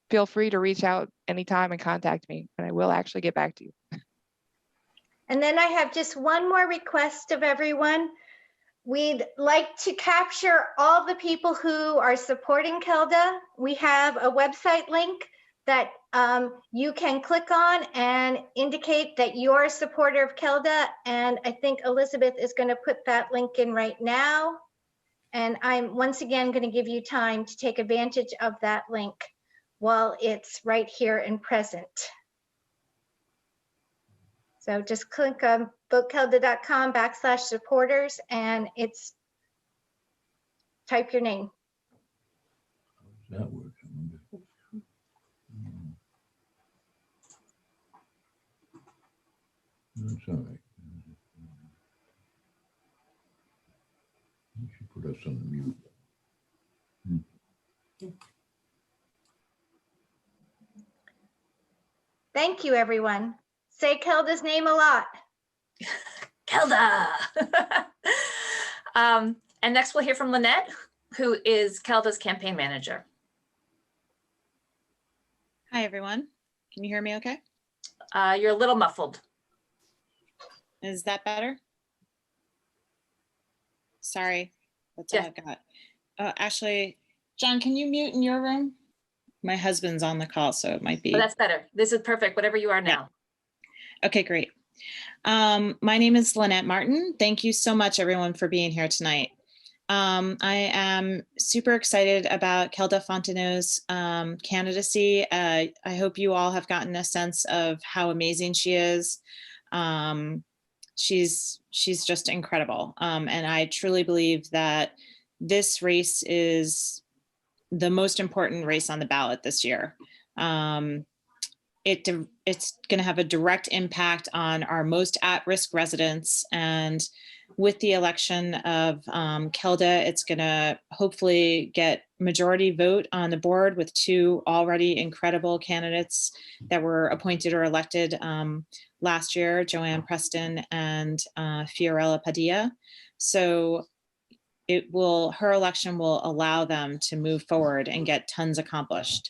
feel free to reach out anytime and contact me, and I will actually get back to you. And then I have just one more request of everyone. We'd like to capture all the people who are supporting KELDA. We have a website link that you can click on and indicate that you're a supporter of KELDA. And I think Elizabeth is going to put that link in right now. And I'm once again going to give you time to take advantage of that link while it's right here and present. So just click on votekelda.com/supporters and it's type your name. How does that work? I wonder. That's all right. You should put us on the mute. Thank you, everyone. Say KELDA's name a lot. KELDA. And next we'll hear from Lynette, who is KELDA's campaign manager. Hi, everyone. Can you hear me okay? You're a little muffled. Is that better? Sorry, that's all I've got. Actually, John, can you mute in your room? My husband's on the call, so it might be. Oh, that's better. This is perfect, whatever you are now. Okay, great. My name is Lynette Martin. Thank you so much, everyone, for being here tonight. I am super excited about KELDA Fontenot's candidacy. I hope you all have gotten a sense of how amazing she is. She's just incredible. And I truly believe that this race is the most important race on the ballot this year. It's going to have a direct impact on our most at-risk residents. And with the election of KELDA, it's going to hopefully get majority vote on the board with two already incredible candidates that were appointed or elected last year, Joanne Preston and Fiorella Padilla. So her election will allow them to move forward and get tons accomplished.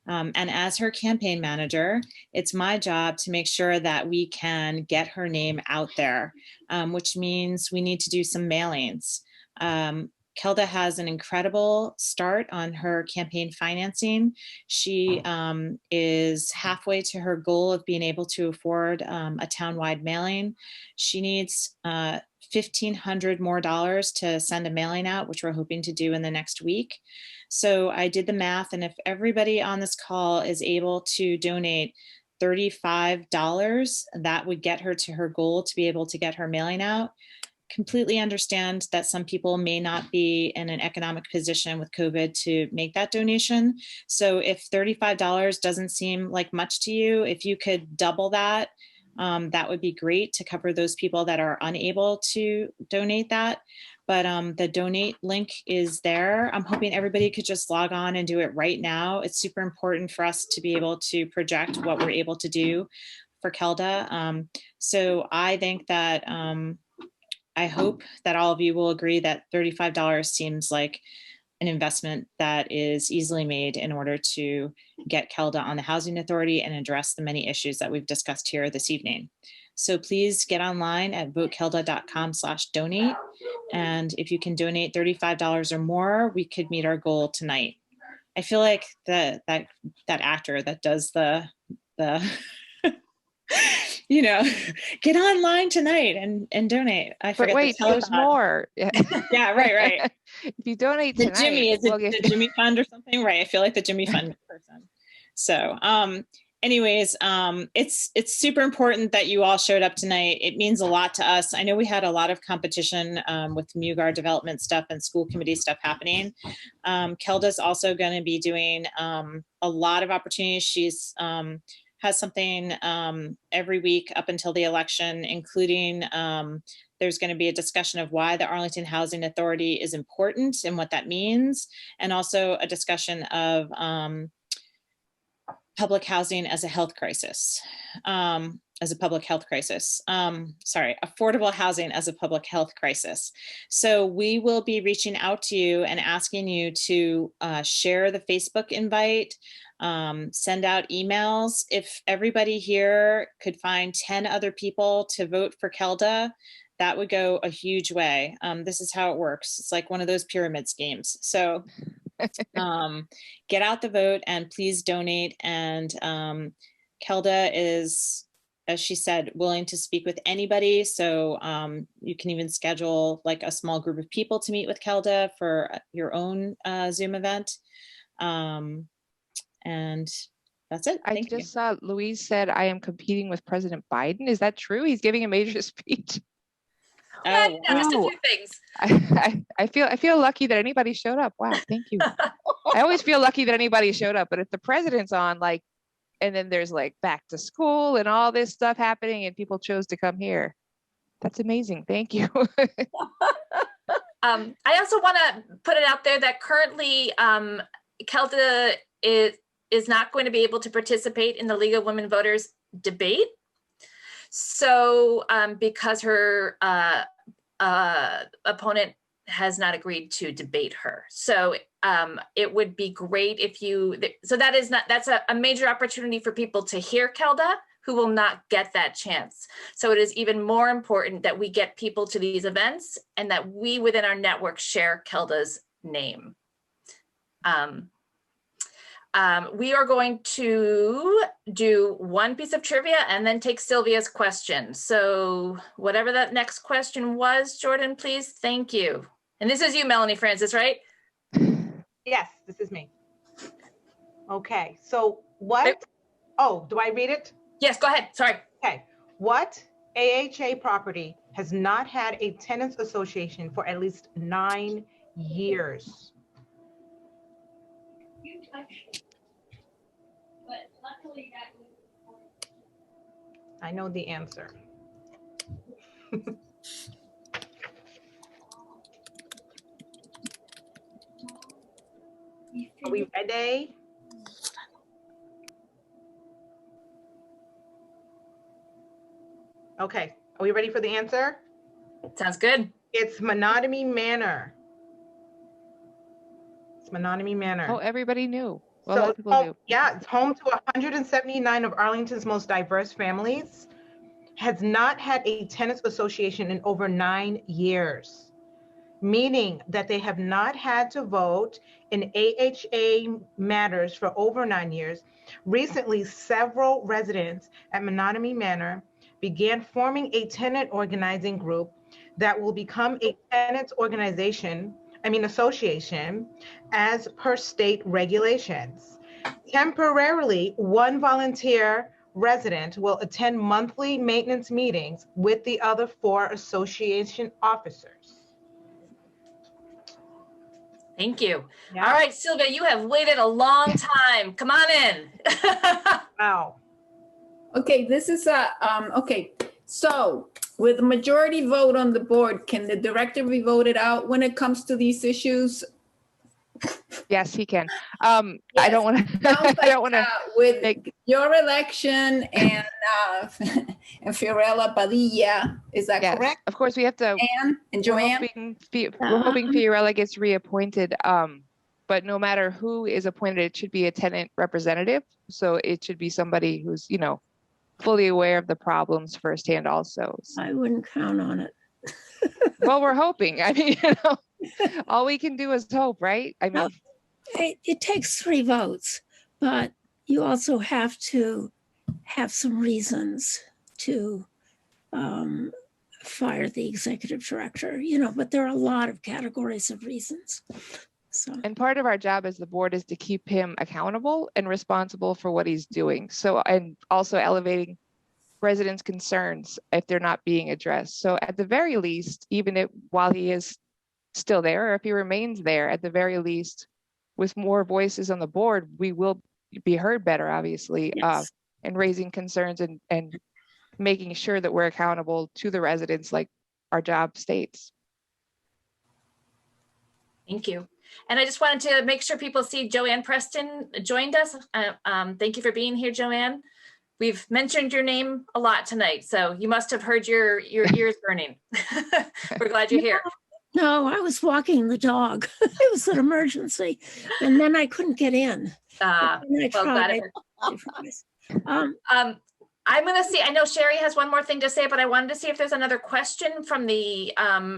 And as her campaign manager, it's my job to make sure that we can get her name out there, which means we need to do some mailings. KELDA has an incredible start on her campaign financing. She is halfway to her goal of being able to afford a townwide mailing. She needs $1,500 more to send a mailing out, which we're hoping to do in the next week. So I did the math, and if everybody on this call is able to donate $35, that would get her to her goal to be able to get her mailing out. Completely understand that some people may not be in an economic position with COVID to make that donation. So if $35 doesn't seem like much to you, if you could double that, that would be great to cover those people that are unable to donate that. But the donate link is there. I'm hoping everybody could just log on and do it right now. It's super important for us to be able to project what we're able to do for KELDA. So I think that I hope that all of you will agree that $35 seems like an investment that is easily made in order to get KELDA on the Housing Authority and address the many issues that we've discussed here this evening. So please get online at votekelda.com/donate. And if you can donate $35 or more, we could meet our goal tonight. I feel like that actor that does the you know, get online tonight and donate. I forget. But wait, there's more. Yeah, right. If you donate The tonight, Jimmy, is we'll it get the Jimmy Fund or something? Right. I feel like the Jimmy Fund person. So anyways, it's super important that you all showed up tonight. It means a lot to us. I know we had a lot of competition with MUGAR development stuff and school committee stuff happening. KELDA's also going to be doing a lot of opportunities. She's has something every week up until the election, including there's going to be a discussion of why the Arlington Housing Authority is important and what that means, and also a discussion of public housing as a health crisis, as a public health crisis. Sorry, affordable housing as a public health crisis. So we will be reaching out to you and asking you to share the Facebook invite, send out emails. If everybody here could find 10 other people to vote for KELDA, that would go a huge way. This is how it works. It's like one of those pyramid schemes. So get out the vote and please donate. And KELDA is, as she said, willing to speak with anybody. So you can even schedule like a small group of people to meet with KELDA for your own Zoom event. And that's it. I just saw Louise said, I am competing with President Biden. Is that true? He's giving a major speech. Well, just a few things. I feel lucky that anybody showed up. Wow, thank you. I always feel lucky that anybody showed up, but if the president's on, like, and then there's like back to school and all this stuff happening and people chose to come here, that's amazing. Thank you. I also want to put it out there that currently KELDA is not going to be able to participate in the League of Women Voters debate. So because her opponent has not agreed to debate her. So it would be great if you, so that's a major opportunity for people to hear KELDA who will not get that chance. So it is even more important that we get people to these events and that we within our network share KELDA's name. We are going to do one piece of trivia and then take Sylvia's question. So whatever that next question was, Jordan, please. Thank you. And this is you, Melanie Francis, right? Yes, this is me. Okay, so what? Oh, do I read it? Yes, go ahead. Sorry. Okay. What AHA property has not had a tenants association for at least 9 years? I know the answer. Are we ready? Okay, are we ready for the answer? Sounds good. It's Menotomy Manor. It's Menotomy Manor. Oh, everybody knew. Well, a lot of people knew. Yeah, it's home to 179 of Arlington's most diverse families. Has not had a tenants association in over 9 years, meaning that they have not had to vote in AHA matters for over 9 years. Recently, several residents at Menotomy Manor began forming a tenant organizing group that will become a tenants association as per state regulations. Temporarily, one volunteer resident will attend monthly maintenance meetings with the other 4 association officers. Thank you. Yeah. All right, Sylvia, you have waited a long time. Come on in. Wow. Okay, this is okay. So with a majority vote on the board, can the director be voted out when it comes to these issues? Yes, he can. I don't want to, Sounds I don't want to. with your election and and Fiorella Padilla, is that Yes, correct? of course, we have to. And Joanne? We're hoping Fiorella gets reappointed. But no matter who is appointed, it should be a tenant representative. So it should be somebody who's, you know, fully aware of the problems firsthand also. I wouldn't count on it. Well, we're hoping. I mean, you know, all we can do is hope, right? I mean, It takes 3 votes, but you also have to have some reasons to fire the executive director, you know, but there are a lot of categories of reasons. So, and part of our job as the board is to keep him accountable and responsible for what he's doing. So, and also elevating residents' concerns if they're not being addressed. So at the very least, even if while he is still there, or if he remains there, at the very least, with more voices on the board, we will be heard better, obviously, yes. and raising concerns and making sure that we're accountable to the residents like our job states. Thank you. And I just wanted to make sure people see Joanne Preston joined us. Thank you for being here, Joanne. We've mentioned your name a lot tonight, so you must have heard your ears burning. We're glad you're here. No, I was walking the dog. It was an emergency, and then I couldn't get in. Well, glad I'm going to see, I know Sherry has one more thing to say, but I wanted to see if there's another question from the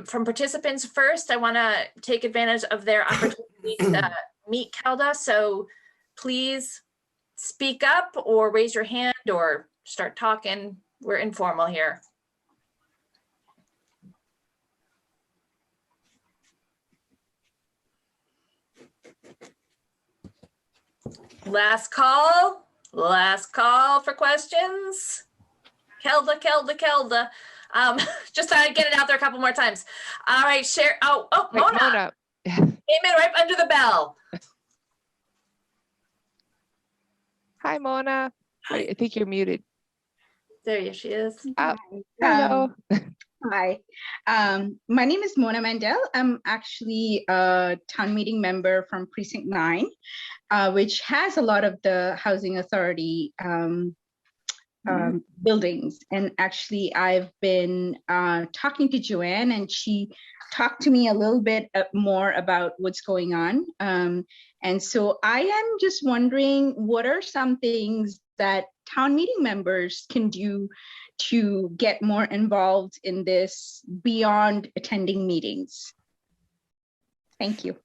from participants first. I want to take advantage of their opportunity to meet KELDA. So please speak up or raise your hand or start talking. We're informal here. Last call for questions. KELDA. Just thought I'd get it out there a couple more times. All right, share. Oh, Mona came in right under the bell. Hi, Mona. I think you're muted. There she is. Hello. Hi, my name is Mona Mandel. I'm actually a town meeting member from Precinct 9, which has a lot of the Housing Authority buildings. And actually, I've been talking to Joanne, and she talked to me a little bit more about what's going on. And so I am just wondering, what are some things that town meeting members can do to get more involved in this beyond attending meetings? Thank you.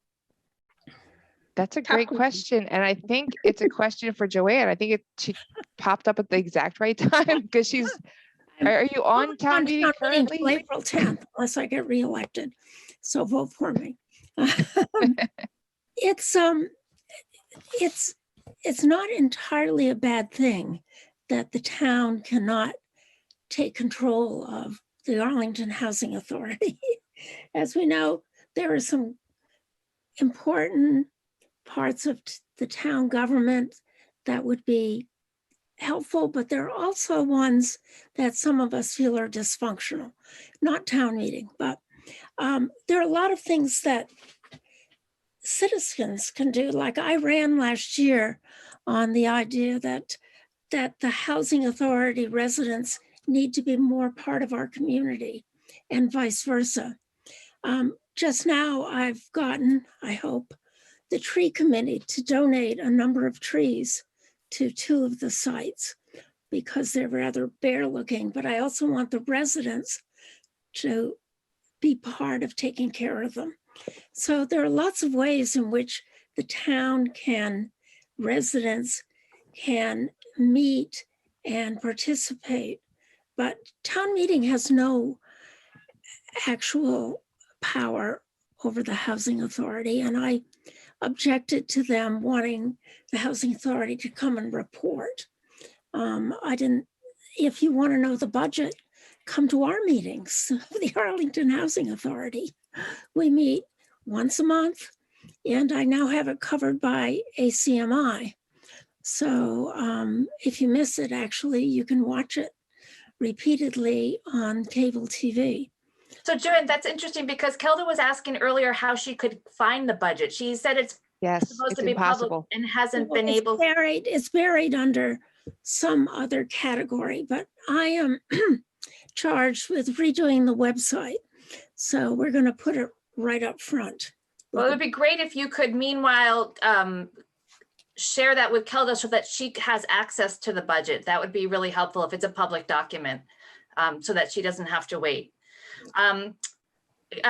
That's a great question. And I think it's a question for Joanne. I think she popped up at the exact right time because she's, are you on town meeting currently? April 10th, unless I get reelected. So vote for me. It's not entirely a bad thing that the town cannot take control of the Arlington Housing Authority. As we know, there are some important parts of the town government that would be helpful, but there are also ones that some of us feel are dysfunctional. Not town meeting, but there are a lot of things that citizens can do. Like I ran last year on the idea that the Housing Authority residents need to be more part of our community and vice versa. Just now I've gotten, I hope, the tree committee to donate a number of trees to 2 of the sites because they're rather bare looking, but I also want the residents to be part of taking care of them. So there are lots of ways in which the town residents can meet and participate, but town meeting has no actual power over the Housing Authority. And I objected to them wanting the Housing Authority to come and report. If you want to know the budget, come to our meetings of the Arlington Housing Authority. We meet once a month, and I now have it covered by ACMI. So if you miss it, actually, you can watch it repeatedly on cable TV. So Joanne, that's interesting because Kelda was asking earlier how she could find the budget. She said it's supposed to be impossible. public and hasn't Well, been it's able. buried. It's buried under some other category, but I am charged with redoing the website. So we're going to put it right up front. Well, it would be great if you could meanwhile share that with Kelda so that she has access to the budget. That would be really helpful if it's a public document so that she doesn't have to wait.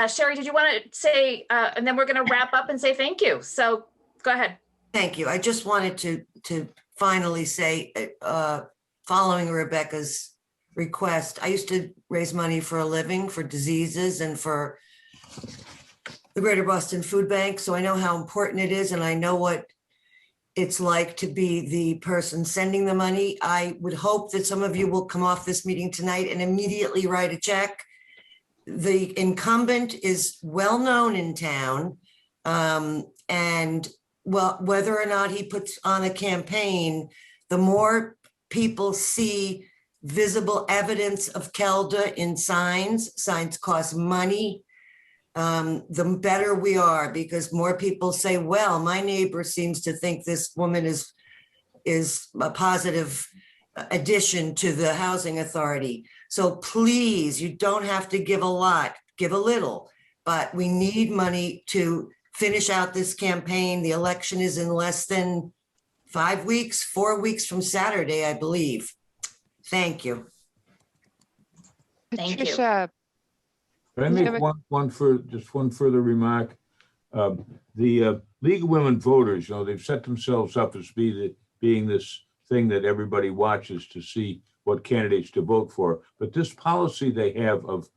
Sherry, did you want to say, and then we're going to wrap up and say thank you. So go ahead. Thank you. I just wanted to finally say, following Rebecca's request, I used to raise money for a living for diseases and for the Greater Boston Food Bank. So I know how important it is, and I know what it's like to be the person sending the money. I would hope that some of you will come off this meeting tonight and immediately write a check. The incumbent is well-known in town, and well, whether or not he puts on a campaign, the more people see visible evidence of KELDA in signs cost money, the better we are, because more people say, well, my neighbor seems to think this woman is a positive addition to the housing authority. So please, you don't have to give a lot, give a little, but we need money to finish out this campaign. The election is in less than 4 weeks from Saturday, I believe. Thank you. Thank Patricia, Can I make one further remark? The League of Women Voters, they've set themselves up as being this thing that everybody watches to see what candidates to vote for. But this policy they have of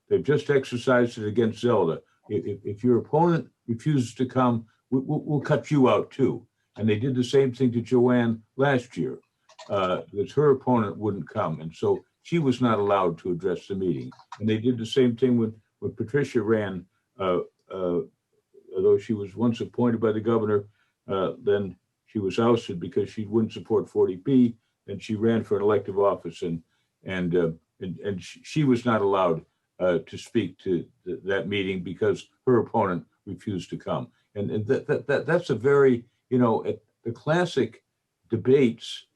they've just exercised it against Zelda. If your opponent refuses to come, we'll cut you out too. And they did the same thing to Joanne last year, because her opponent wouldn't come. And so she was not allowed to address the meeting. And they did the same thing when Patricia ran, although she was once appointed by the governor, then she was ousted because she wouldn't support 40B, and she ran for an elective office, and she was not allowed to speak to that meeting because her opponent refused to come. And that's a very, at the classic debates,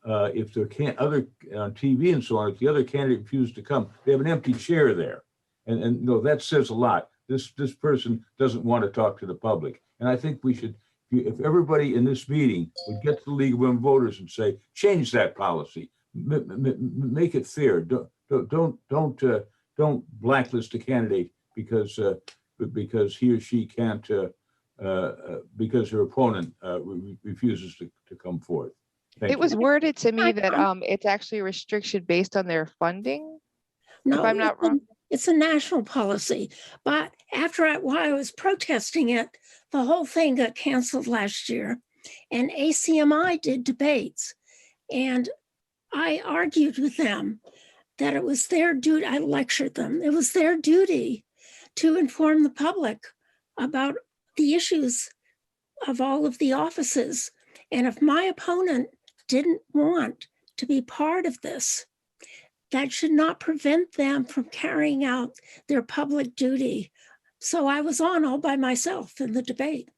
if there can't other on TV and so on, if the other candidate refused to come, they have an empty chair there, and that says a lot. This person doesn't want to talk to the public, and I think we should. If everybody in this meeting would get to the League of Women Voters and say, change that policy, make it fair. Don't blacklist a candidate because he or she can't because her opponent refuses to come forth. Thank it was you. worded to me that it's actually a restriction based on their funding. No, if I'm not wrong. It's a national policy. But while I was protesting it, the whole thing got canceled last year, and ACMI did debates. And I argued with them that it was their duty, I lectured them, it was their duty to inform the public about the issues of all of the offices. And if my opponent didn't want to be part of this, that should not prevent them from carrying out their public duty. So I was on all by myself in the debate.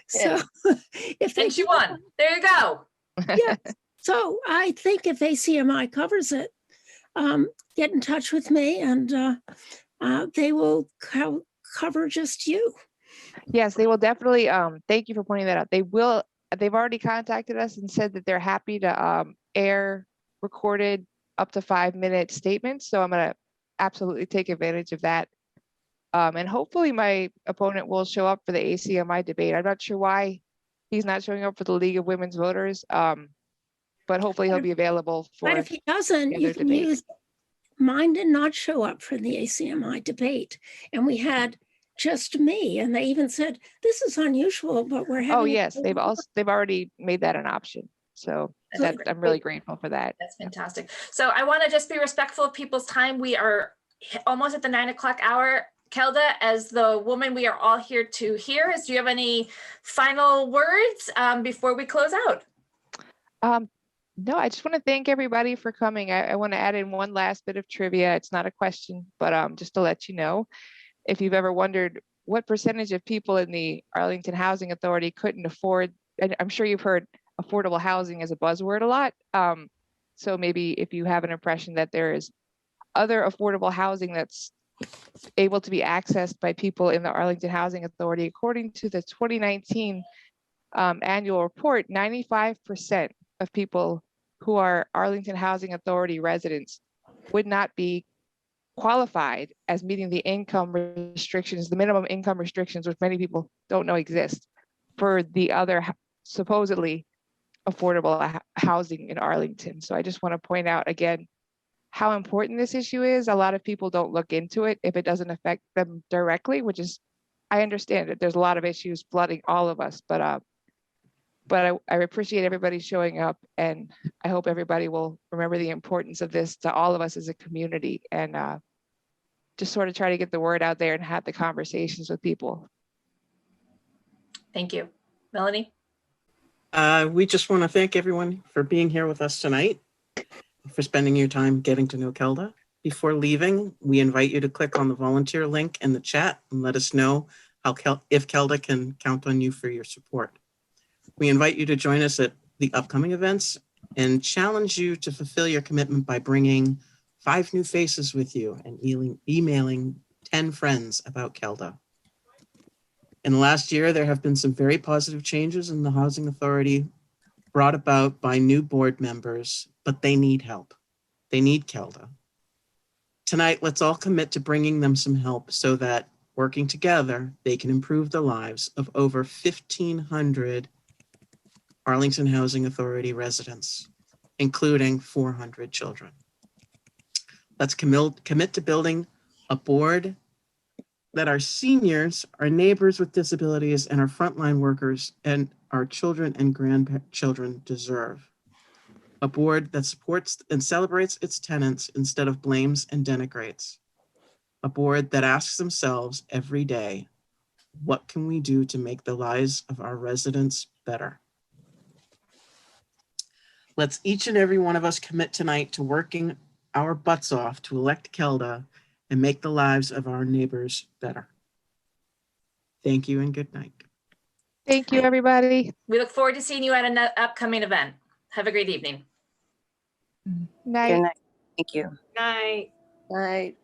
So if they she won, there you go. Yeah. So I think if ACMI covers it, get in touch with me and they will cover just you. Yes, they will definitely. Thank you for pointing that out. They've already contacted us and said that they're happy to air recorded up to 5-minute statements. So I'm going to absolutely take advantage of that. And hopefully my opponent will show up for the ACMI debate. I'm not sure why he's not showing up for the League of Women's Voters, but hopefully he'll be available for. But if he doesn't, you can use. Mine did not show up for the ACMI debate, and we had just me. And they even said this is unusual, but we're having. Oh yes, they've already made that an option. So That's I'm really grateful for that. That's fantastic. So I want to just be respectful of people's time. We are almost at the 9 o'clock hour. KELDA, as the woman we are all here to hear, do you have any final words before we close out? No, I just want to thank everybody for coming. I want to add in one last bit of trivia. It's not a question, but just to let you know, if you've ever wondered what percentage of people in the Arlington Housing Authority couldn't afford, and I'm sure you've heard affordable housing as a buzzword a lot. So maybe if you have an impression that there is other affordable housing that's able to be accessed by people in the Arlington Housing Authority, according to the 2019 annual report, 95% of people who are Arlington Housing Authority residents would not be qualified as meeting the income restrictions, the minimum income restrictions, which many people don't know exist, for the other supposedly affordable housing in Arlington. So I just want to point out again how important this issue is. A lot of people don't look into it if it doesn't affect them directly, which is, I understand that there's a lot of issues flooding all of us, but I appreciate everybody showing up, and I hope everybody will remember the importance of this to all of us as a community, and just sort of try to get the word out there and have the conversations with people. Thank you. Melanie? We just want to thank everyone for being here with us tonight, for spending your time getting to know KELDA. Before leaving, we invite you to click on the volunteer link in the chat and let us know if KELDA can count on you for your support. We invite you to join us at the upcoming events and challenge you to fulfill your commitment by bringing 5 new faces with you and emailing 10 friends about KELDA. In the last year, there have been some very positive changes in the Housing Authority brought about by new board members, but they need help. They need KELDA. Tonight, let's all commit to bringing them some help so that working together, they can improve the lives of over 1,500 Arlington Housing Authority residents, including 400 children. Let's commit to building a board that our seniors, our neighbors with disabilities, and our frontline workers and our children and grandchildren deserve. A board that supports and celebrates its tenants instead of blames and denigrates. A board that asks themselves every day, what can we do to make the lives of our residents better? Let's each and every one of us commit tonight to working our butts off to elect KELDA and make the lives of our neighbors better. Thank you and good night. Thank you, everybody. We look forward to seeing you at an upcoming event. Have a great evening. Night. Good night. Thank you. Night. Night.